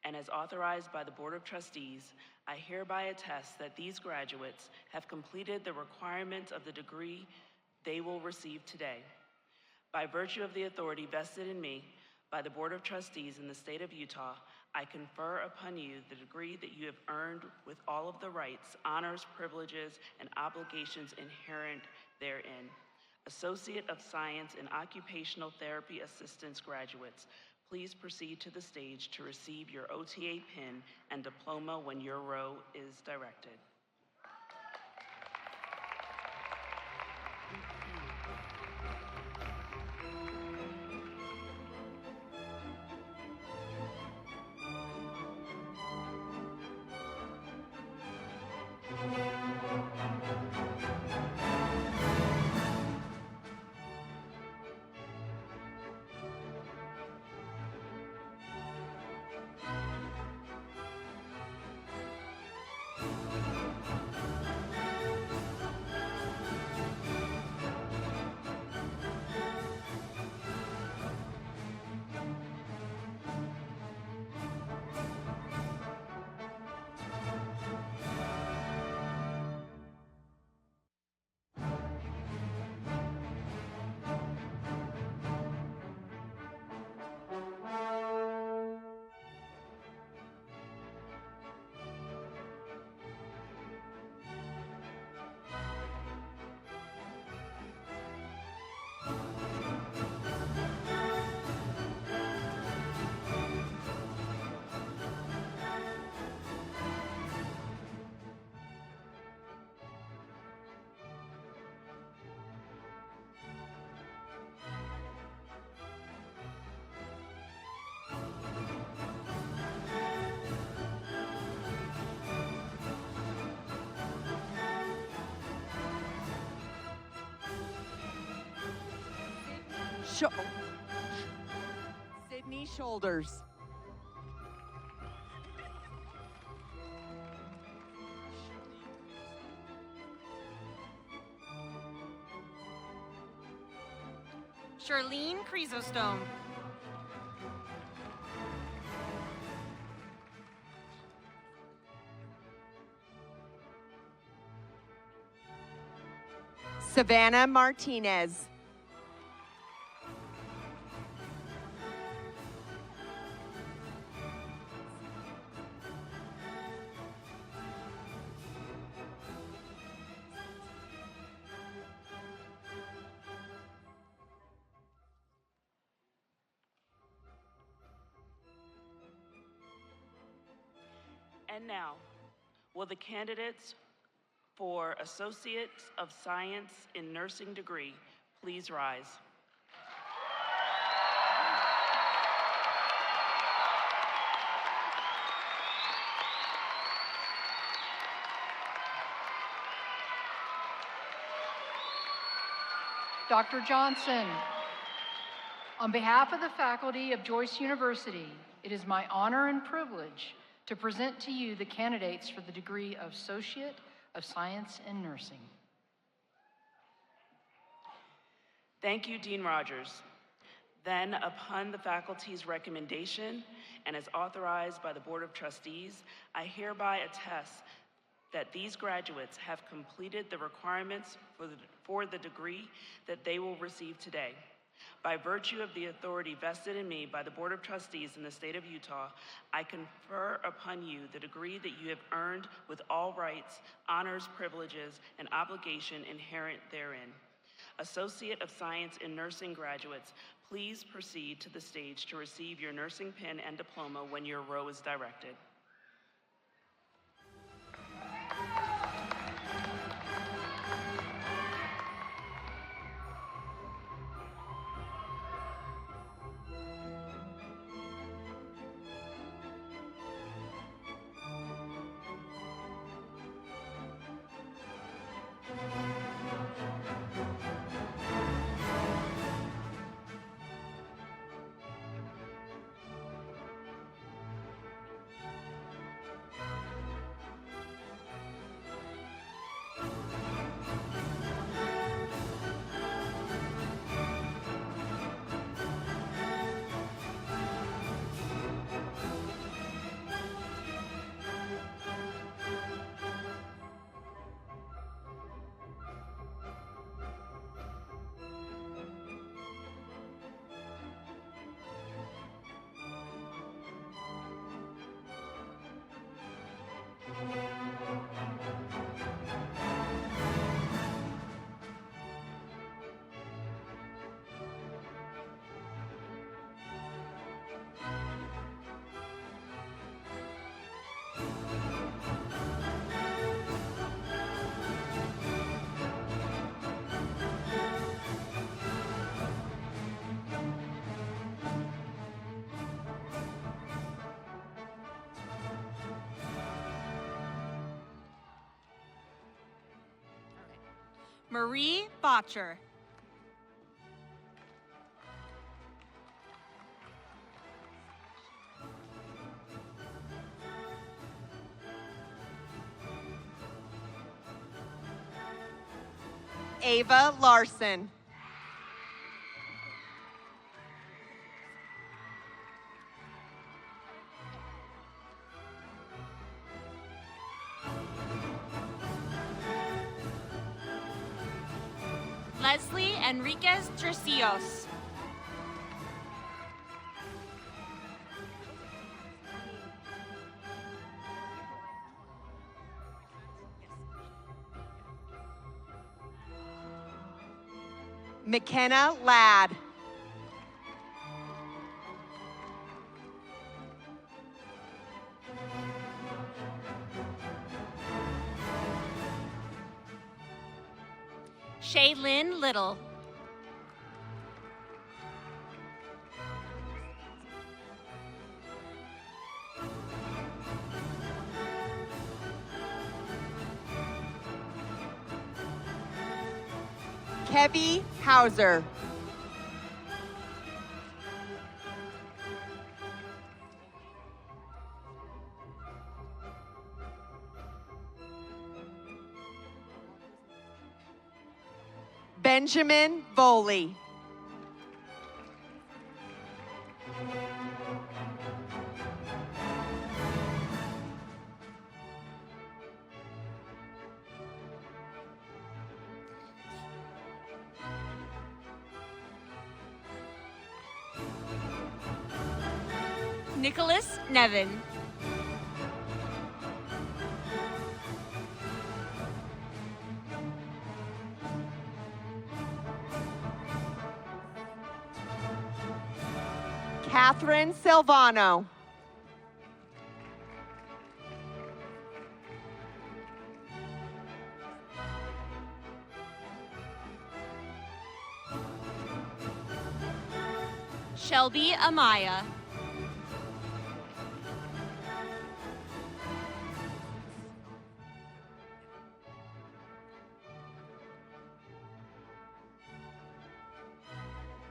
and as authorized by the Board of Trustees, I hereby attest that these graduates have completed the requirements of the degree they will receive today. By virtue of the authority vested in me by the Board of Trustees in the state of Utah, I confer upon you the degree that you have earned with all of the rights, honors, privileges, and obligations inherent therein. Associate of Science in Occupational Therapy Assistants graduates, please proceed to the stage to receive your OTA pin and diploma when your row is directed. Sydney Shoulders. Charlene Chrysostome. Savannah Martinez. And now, will the candidates for Associates of Science in Nursing degree please rise? Dr. Johnson, on behalf of the faculty of Joyce University, it is my honor and privilege to present to you the candidates for the degree of Associate of Science in Nursing. Thank you, Dean Rogers. Then, upon the faculty's recommendation and as authorized by the Board of Trustees, I hereby attest that these graduates have completed the requirements for the degree that they will receive today. By virtue of the authority vested in me by the Board of Trustees in the state of Utah, I confer upon you the degree that you have earned with all rights, honors, privileges, and obligation inherent therein. Associate of Science in Nursing graduates, please proceed to the stage to receive your nursing pin and diploma when your row is directed. Marie Botcher. Ava Larson. Leslie Enriquez Tercios. McKenna Ladd. Shaylin Little. Kevy Hauser. Benjamin Voley. Nicholas Nevin. Catherine Silvano. Shelby Amaya.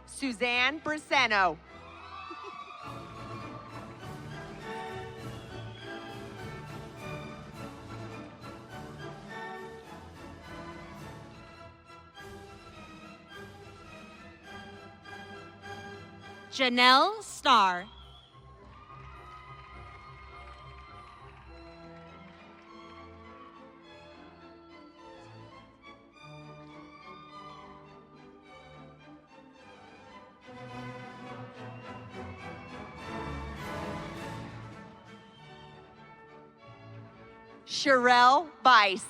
Suzanne Briseno. Janelle Star. Sherelle Bice.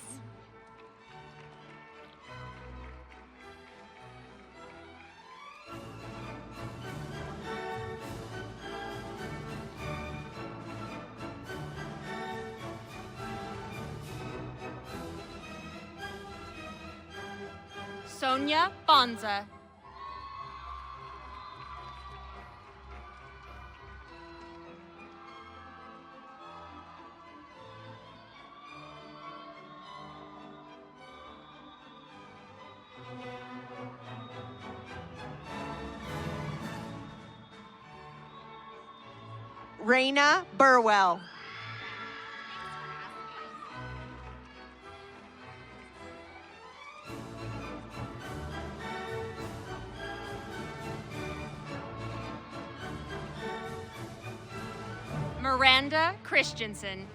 Sonia Bonza. Raina Burwell. Miranda Christensen.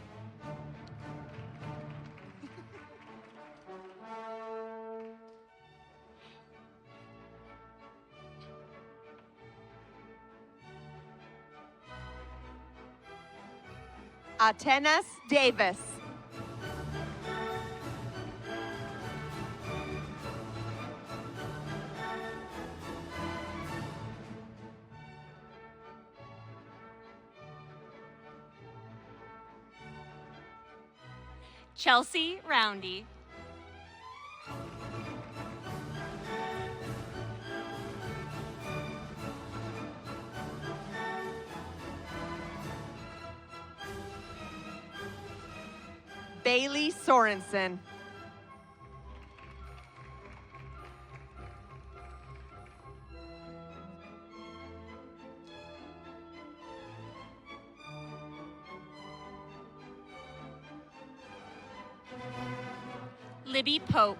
Atenas Davis. Chelsea Roundy. Bailey Sorensen. Libby Pope.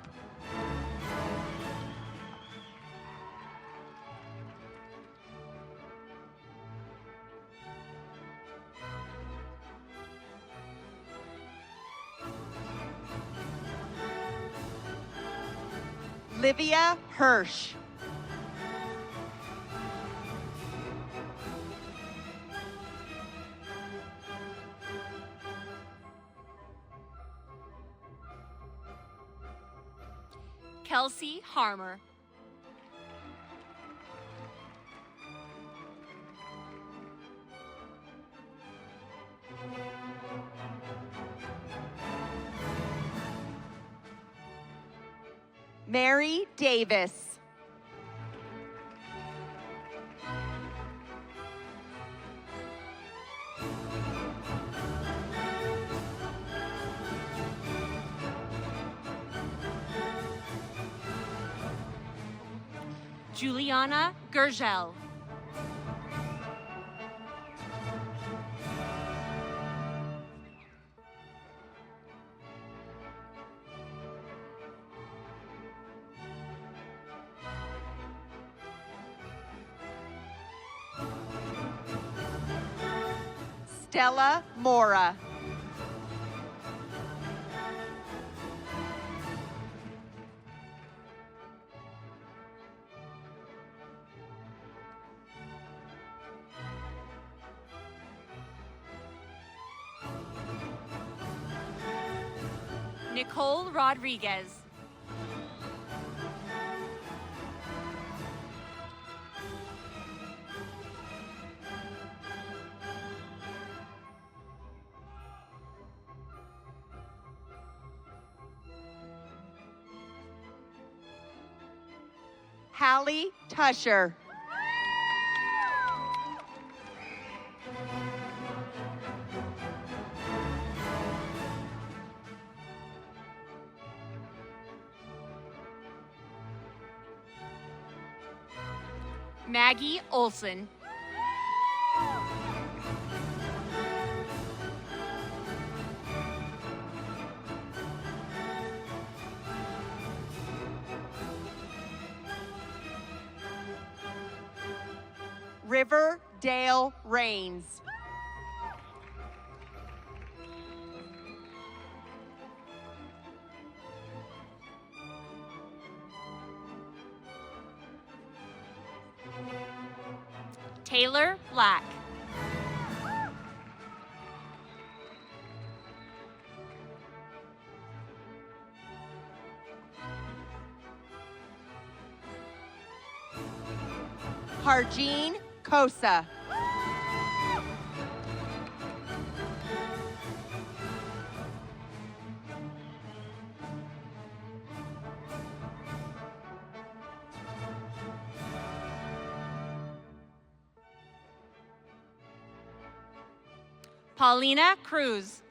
Livia Hirsch. Kelsey Harmer. Mary Davis. Juliana Gurgel. Stella Mora. Nicole Rodriguez. Hallie Tusher. Maggie Olson. Riverdale Rains. Taylor Black. Harjean Kosa. Paulina Cruz.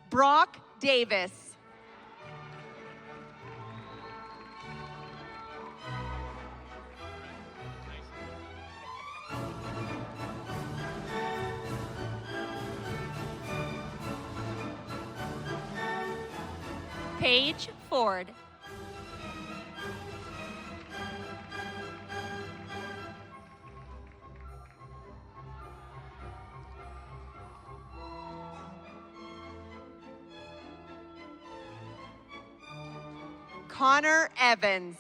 Brock Davis. Paige Ford. Connor Evans.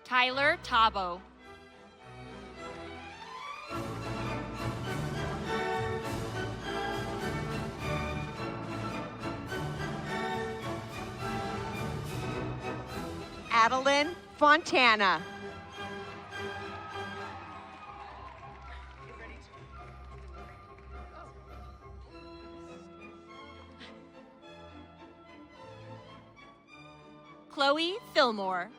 Tyler Tabo. Adeline Fontana. Chloe Fillmore.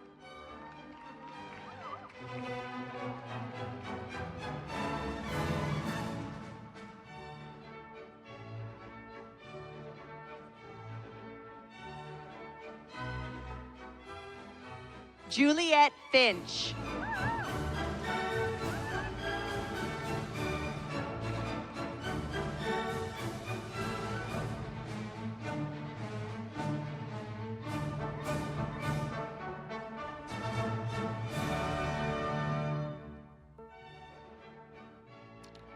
Juliet Finch.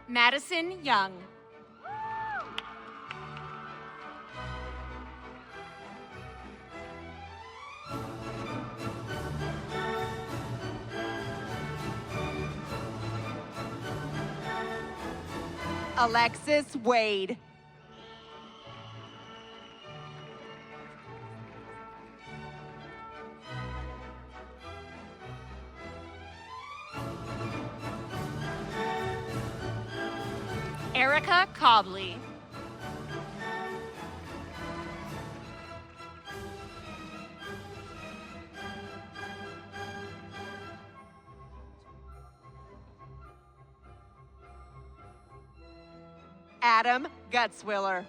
Madison Young. Alexis Wade. Erica Cobley. Adam Gutzwiller.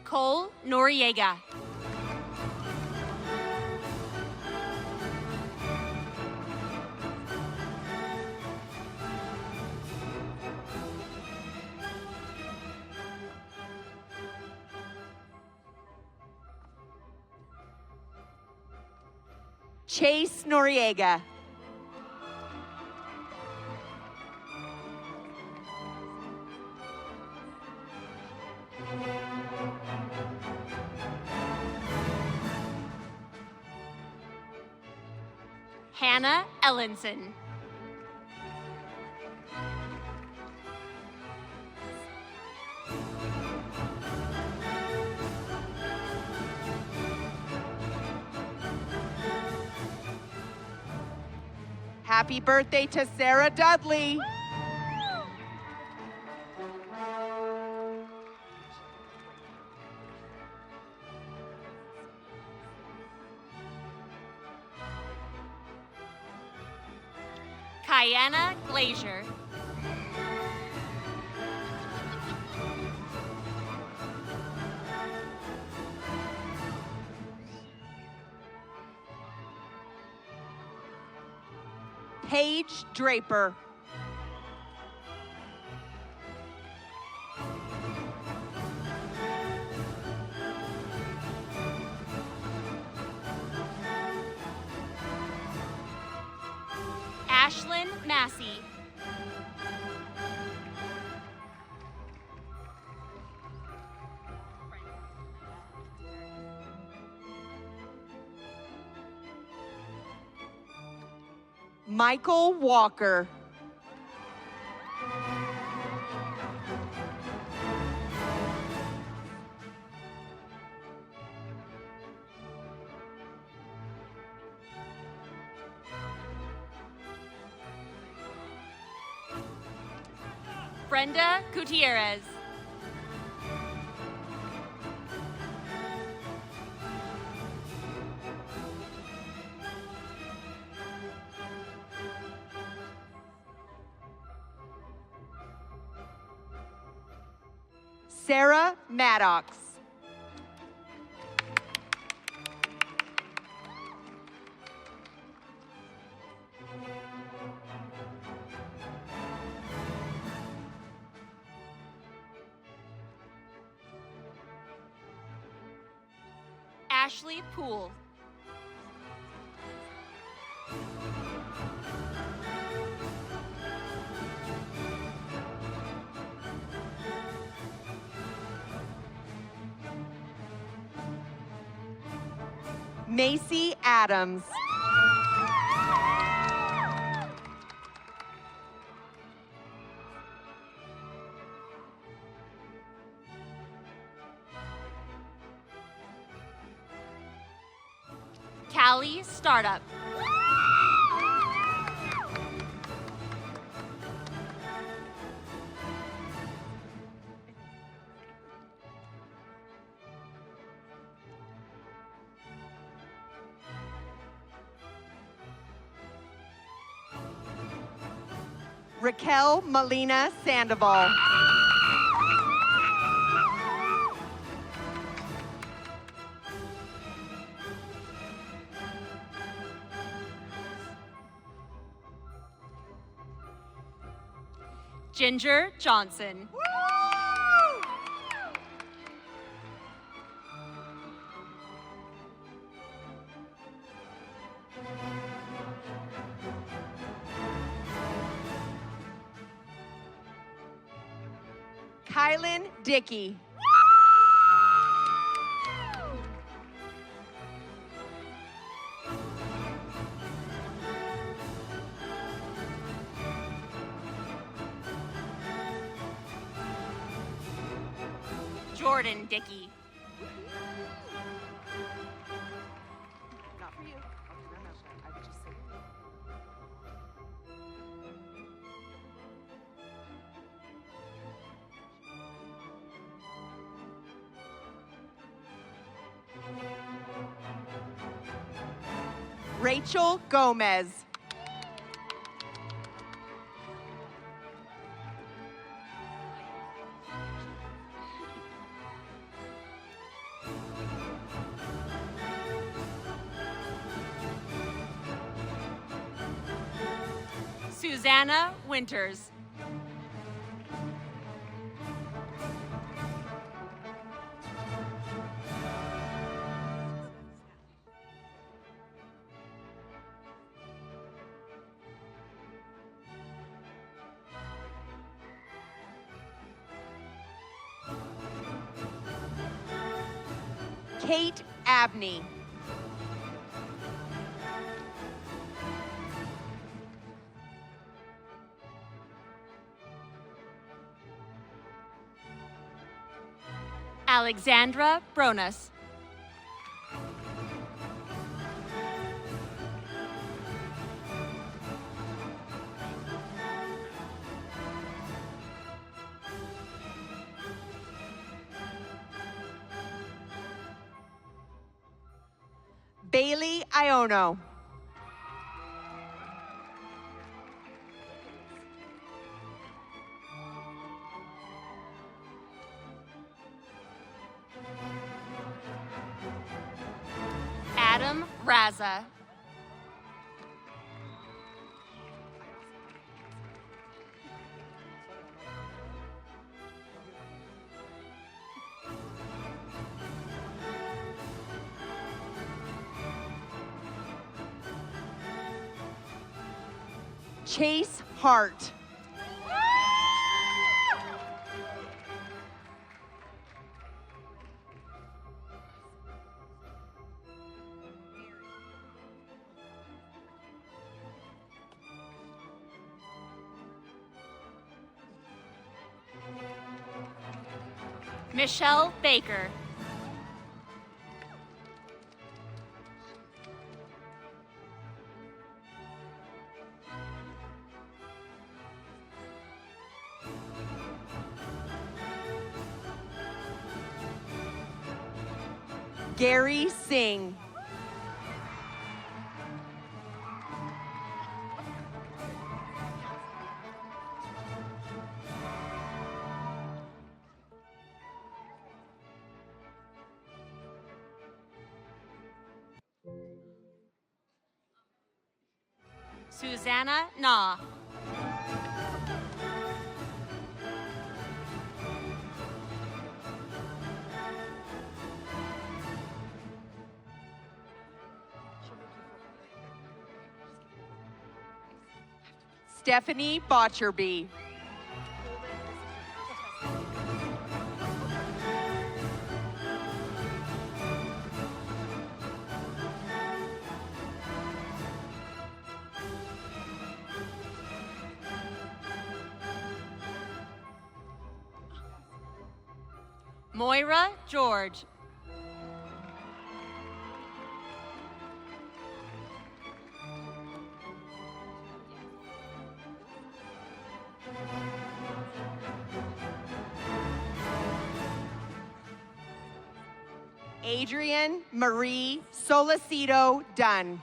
Cole Noriega. Chase Noriega. Hannah Ellenson. Happy birthday to Sarah Dudley. Kayana Glazier. Paige Draper. Ashlyn Massey. Michael Walker. Brenda Gutierrez. Sarah Maddox. Ashley Poole. Macy Adams. Callie Startup. Raquel Molina Sandoval. Ginger Johnson. Kylan Dickey. Jordan Dickey. Not for you. I would just say. Rachel Gomez. Susanna Winters. Kate Abney. Alexandra Bronas. Bailey Iono. Adam Raza. Chase Hart. Michelle Baker. Gary Singh. Susanna Na. Stephanie Botcherby. Moira George. Adrian Marie Solicito Dunn.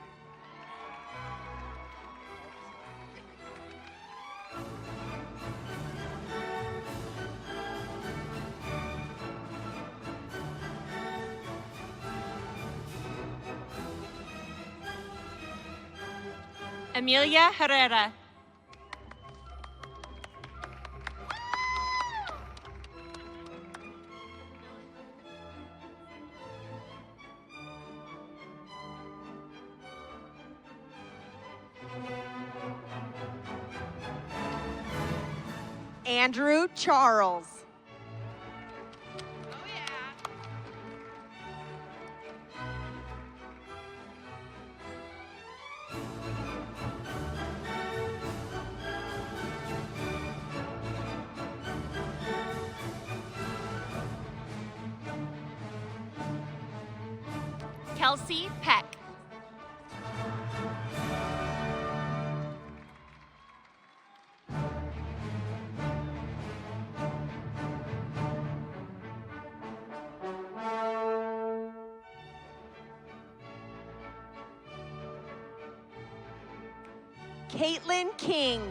Emilia Herrera. Andrew Charles. Kelsey Peck. Caitlin King.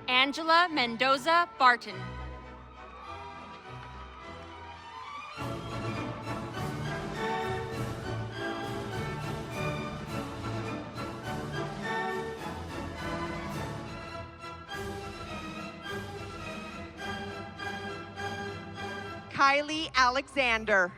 Angela Mendoza Barton. Kylie Alexander.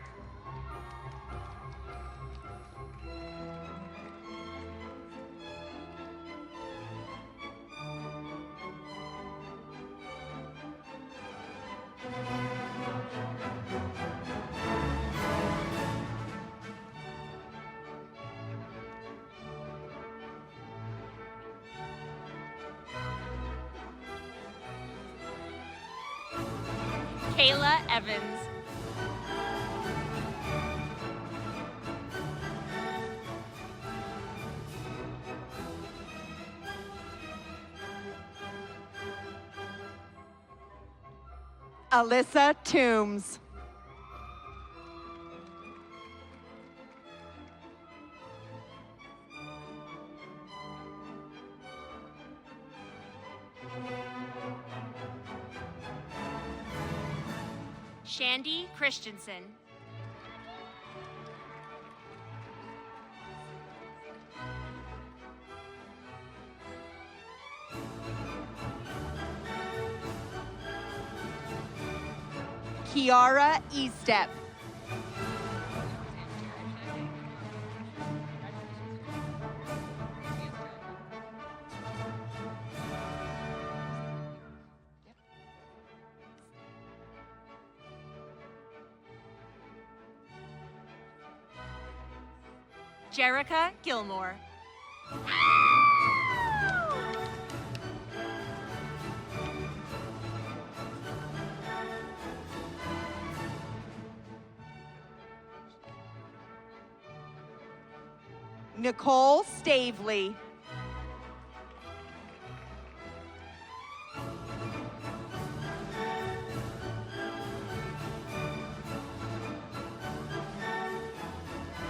Kayla Evans. Alyssa Toombs. Shandy Christensen. Kiara Estep. Jerica Gilmore. Nicole Stavely.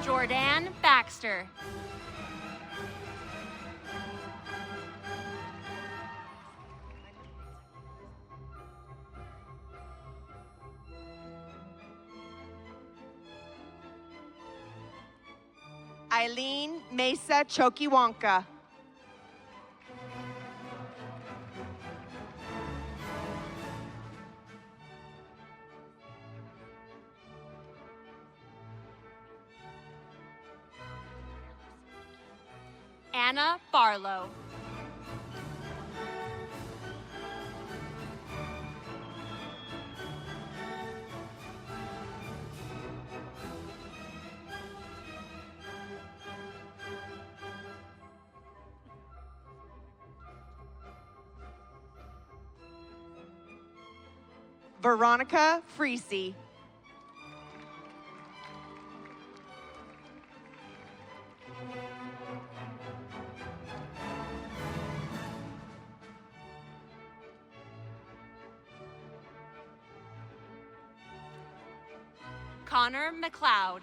Jordan Baxter. Eileen Mesa Chokiwanka. Anna Barlow. Veronica Freesey. Connor McLeod.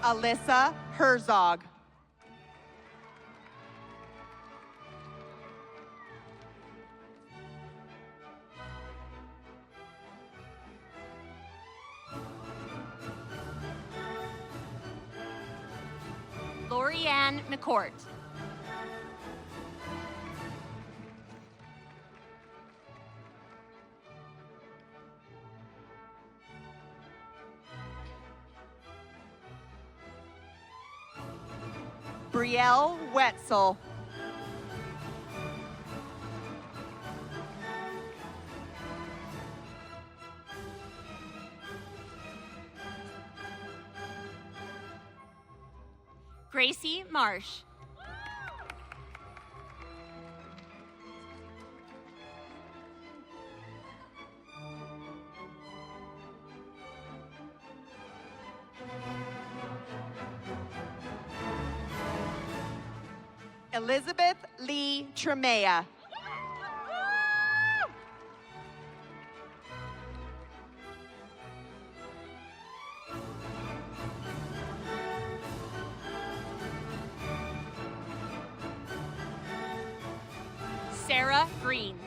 Alyssa Herzog. Lorianne McCourt. Brielle Wetzel. Gracie Marsh. Elizabeth Lee Tremea. Sarah Green.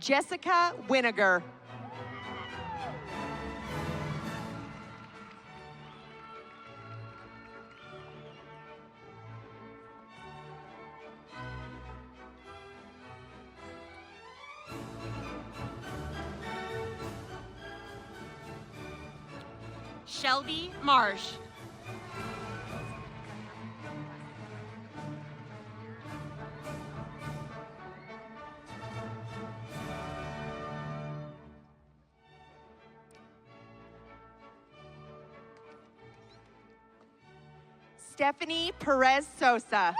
Jessica Winiger. Shelby Marsh. Stephanie Perez Sosa.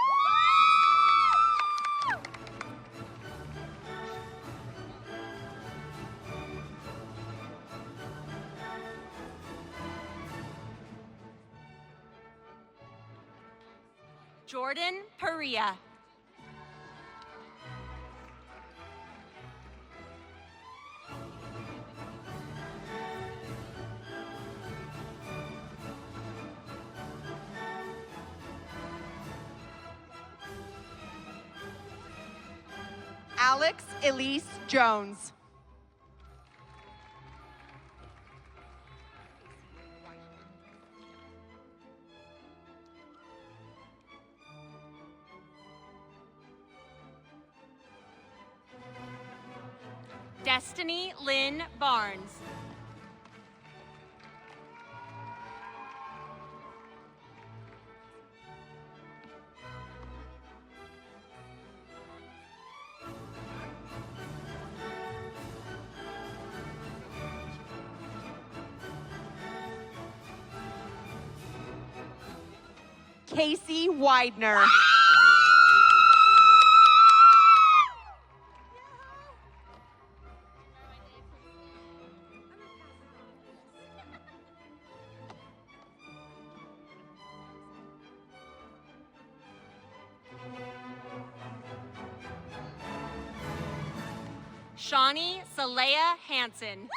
Jordan Perea. Alex Elise Jones. Destiny Lynn Barnes. Casey Widener. Shawnee Saleha Hansen.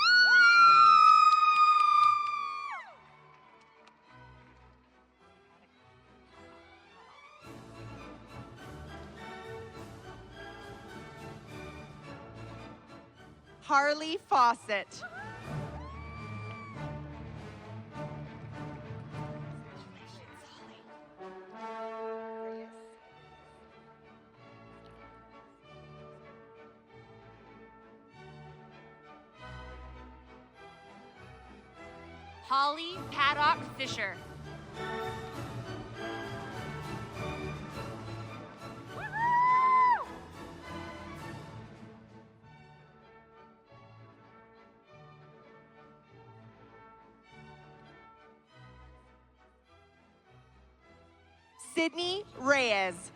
Harley Fawcett. Holly Paddock Fisher. Sydney Reyes.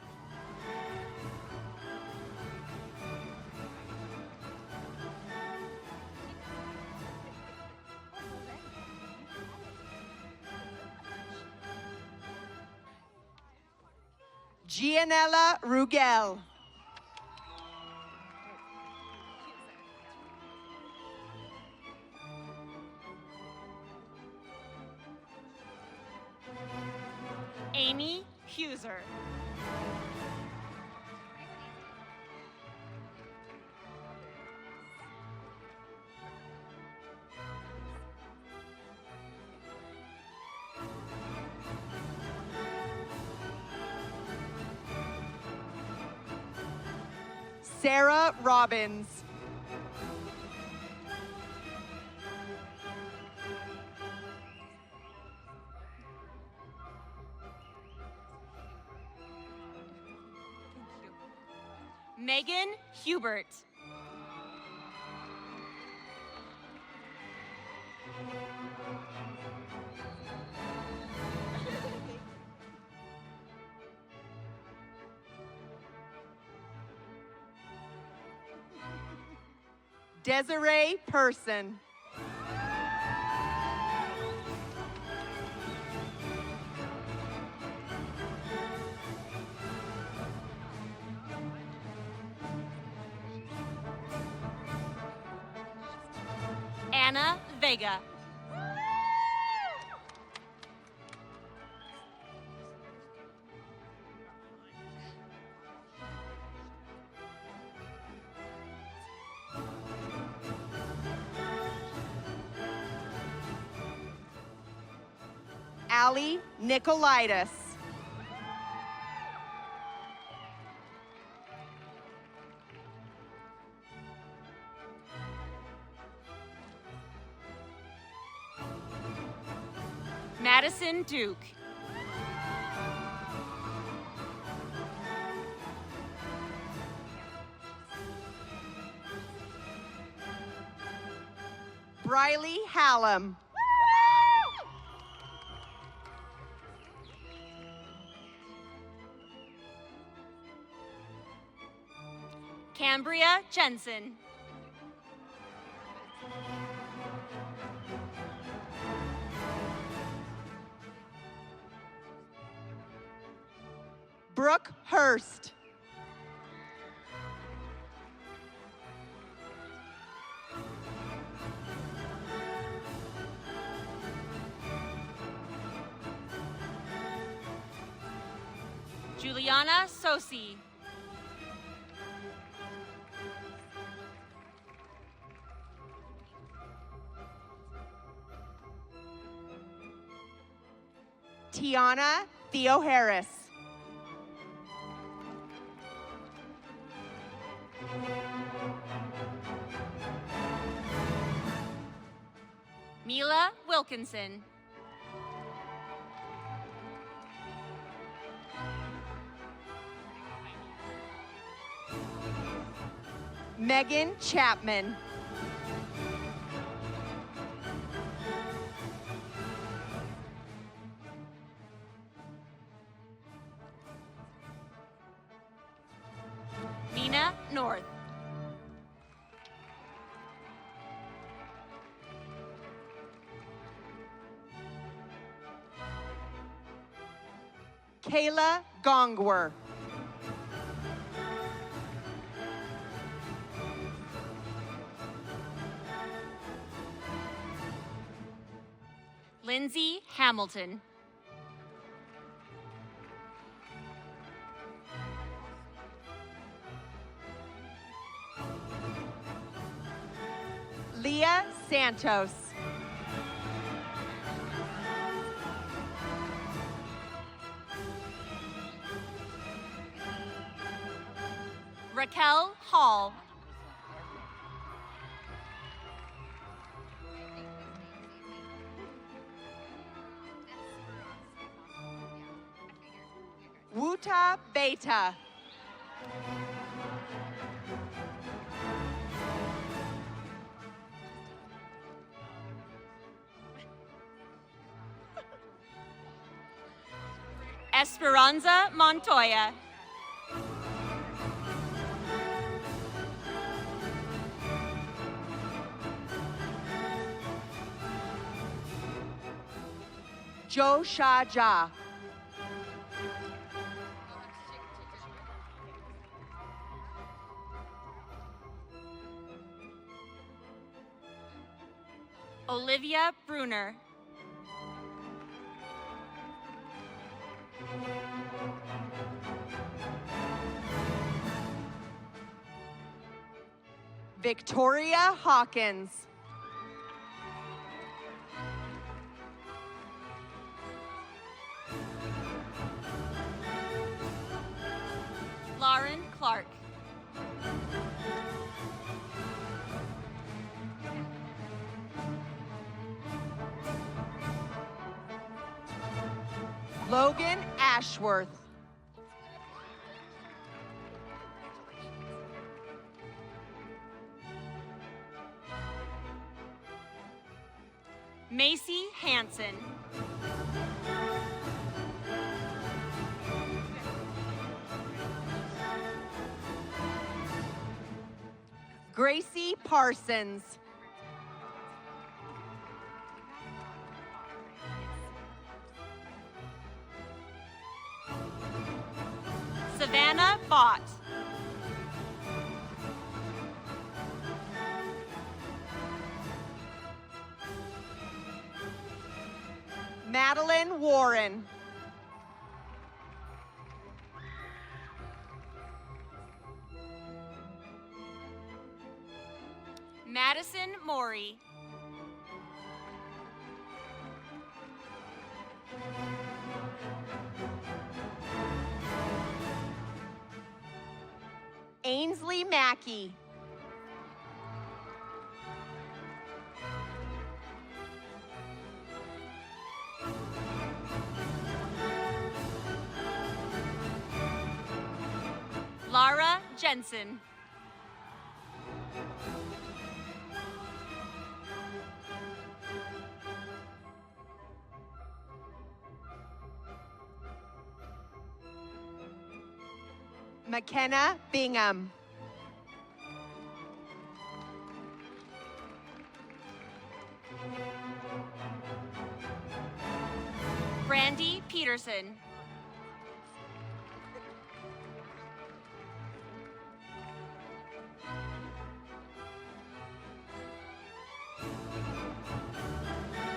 Gianella Rugel. Amy Huser. Sarah Robbins. Megan Hubert. Desiree Person. Anna Vega. Allie Nicolaitis. Madison Duke. Briley Hallam. Cambria Jensen. Brooke Hurst. Juliana Sosi. Tiana Theo Harris. Mila Wilkinson. Megan Chapman. Nina North. Kayla Gongwer. Lindsay Hamilton. Leah Santos. Raquel Hall. Wuta Beta. Esperanza Montoya. Joe Shaja. Olivia Bruner. Victoria Hawkins. Lauren Clark. Logan Ashworth. Macy Hansen. Gracie Parsons. Savannah Bott. Madeline Warren. Madison Maury. Ainsley Mackey. Lara Jensen. McKenna Bingham. Brandy Peterson.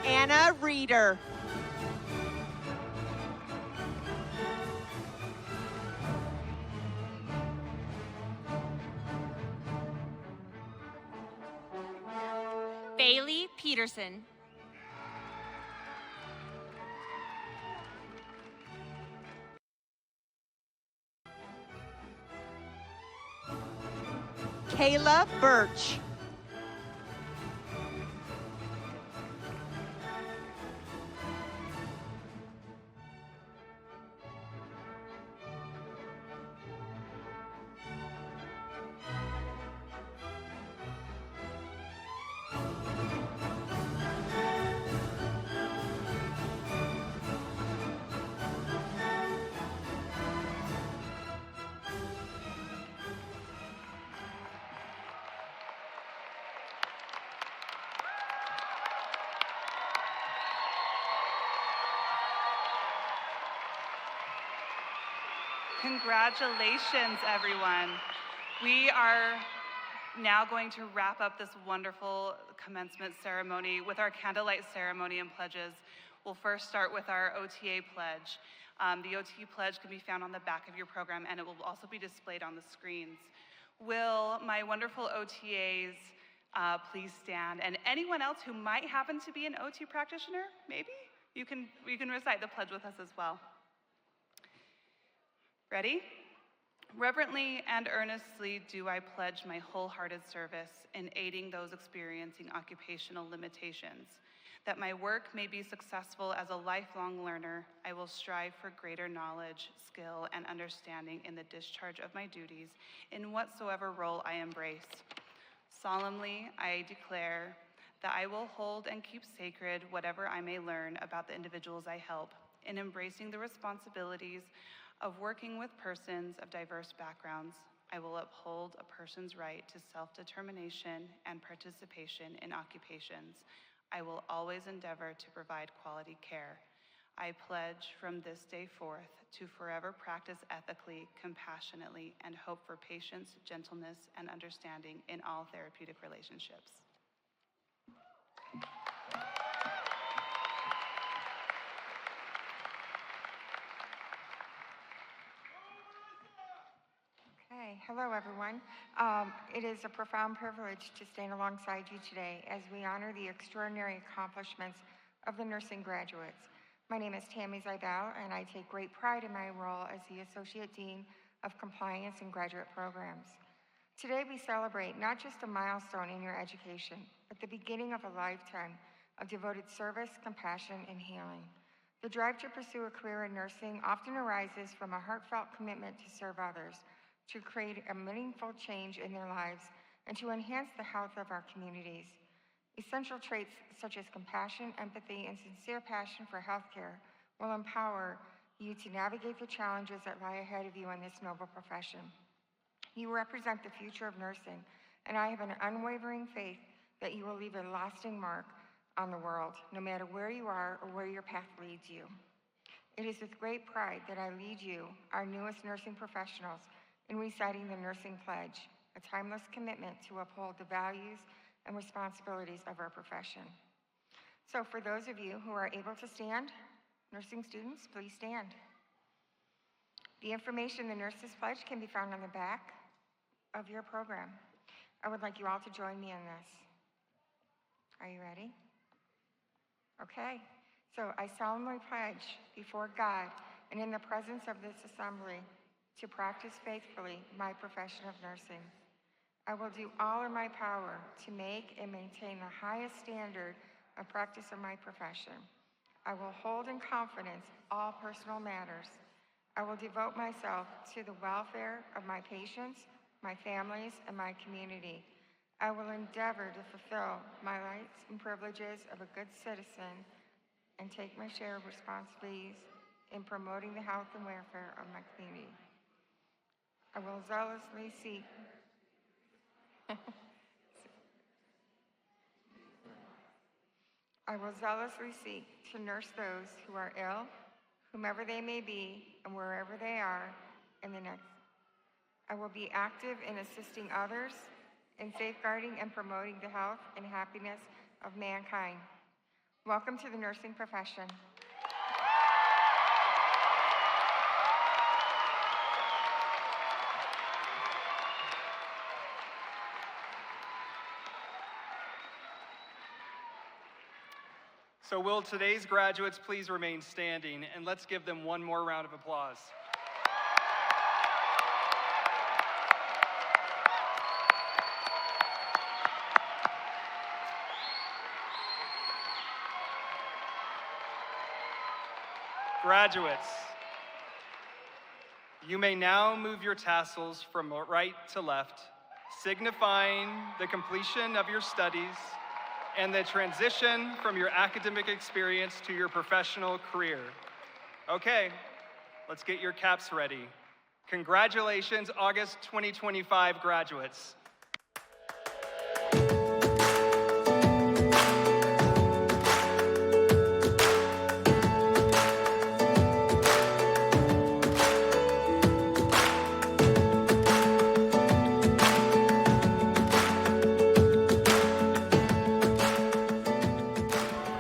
Anna Reeder. Bailey Peterson. Kayla Birch. Congratulations, everyone. We are now going to wrap up this wonderful commencement ceremony with our candlelight ceremony and pledges. We'll first start with our OTA pledge. The OTA pledge can be found on the back of your program, and it will also be displayed on the screens. Will my wonderful OTAs please stand? And anyone else who might happen to be an OT practitioner, maybe? You can recite the pledge with us as well. Ready? Reverently and earnestly do I pledge my wholehearted service in aiding those experiencing occupational limitations. That my work may be successful as a lifelong learner, I will strive for greater knowledge, skill, and understanding in the discharge of my duties in whatsoever role I embrace. Solemnly, I declare that I will hold and keep sacred whatever I may learn about the individuals I help in embracing the responsibilities of working with persons of diverse backgrounds. I will uphold a person's right to self-determination and participation in occupations. I will always endeavor to provide quality care. I pledge from this day forth to forever practice ethically, compassionately, and hope for patience, gentleness, and understanding in all therapeutic relationships. Hello, everyone. It is a profound privilege to stand alongside you today as we honor the extraordinary accomplishments of the nursing graduates. My name is Tammy Zidell, and I take great pride in my role as the Associate Dean of Compliance and Graduate Programs. Today, we celebrate not just a milestone in your education, but the beginning of a lifetime of devoted service, compassion, and healing. The drive to pursue a career in nursing often arises from a heartfelt commitment to serve others, to create a meaningful change in their lives, and to enhance the health of our communities. Essential traits such as compassion, empathy, and sincere passion for healthcare will empower you to navigate the challenges that lie ahead of you in this noble profession. You represent the future of nursing, and I have an unwavering faith that you will leave a lasting mark on the world, no matter where you are or where your path leads you. It is with great pride that I lead you, our newest nursing professionals, in reciting the Nursing Pledge, a timeless commitment to uphold the values and responsibilities of our profession. So for those of you who are able to stand, nursing students, please stand. The information in the Nurses Pledge can be found on the back of your program. I would like you all to join me in this. Are you ready? Okay, so I solemnly pledge before God and in the presence of this assembly to practice faithfully my profession of nursing. I will do all in my power to make and maintain the highest standard of practice of my profession. I will hold in confidence all personal matters. I will devote myself to the welfare of my patients, my families, and my community. I will endeavor to fulfill my rights and privileges of a good citizen and take my share of responsibilities in promoting the health and welfare of my community. I will zealously seek to nurse those who are ill, whomever they may be, and wherever they are in the next. I will be active in assisting others in safeguarding and promoting the health and happiness of mankind. Welcome to the nursing profession. So will today's graduates please remain standing, and let's give them one more round of applause. Graduates, you may now move your tassels from right to left, signifying the completion of your studies and the transition from your academic experience to your professional career. Okay, let's get your caps ready. Congratulations, August 2025 graduates.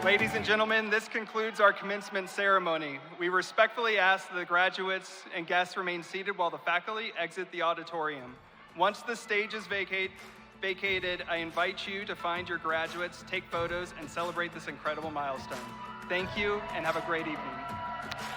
Ladies and gentlemen, this concludes our commencement ceremony. We respectfully ask that the graduates and guests remain seated while the faculty exit the auditorium. Once the stage is vacated, I invite you to find your graduates, take photos, and celebrate this incredible milestone. Thank you, and have a great evening.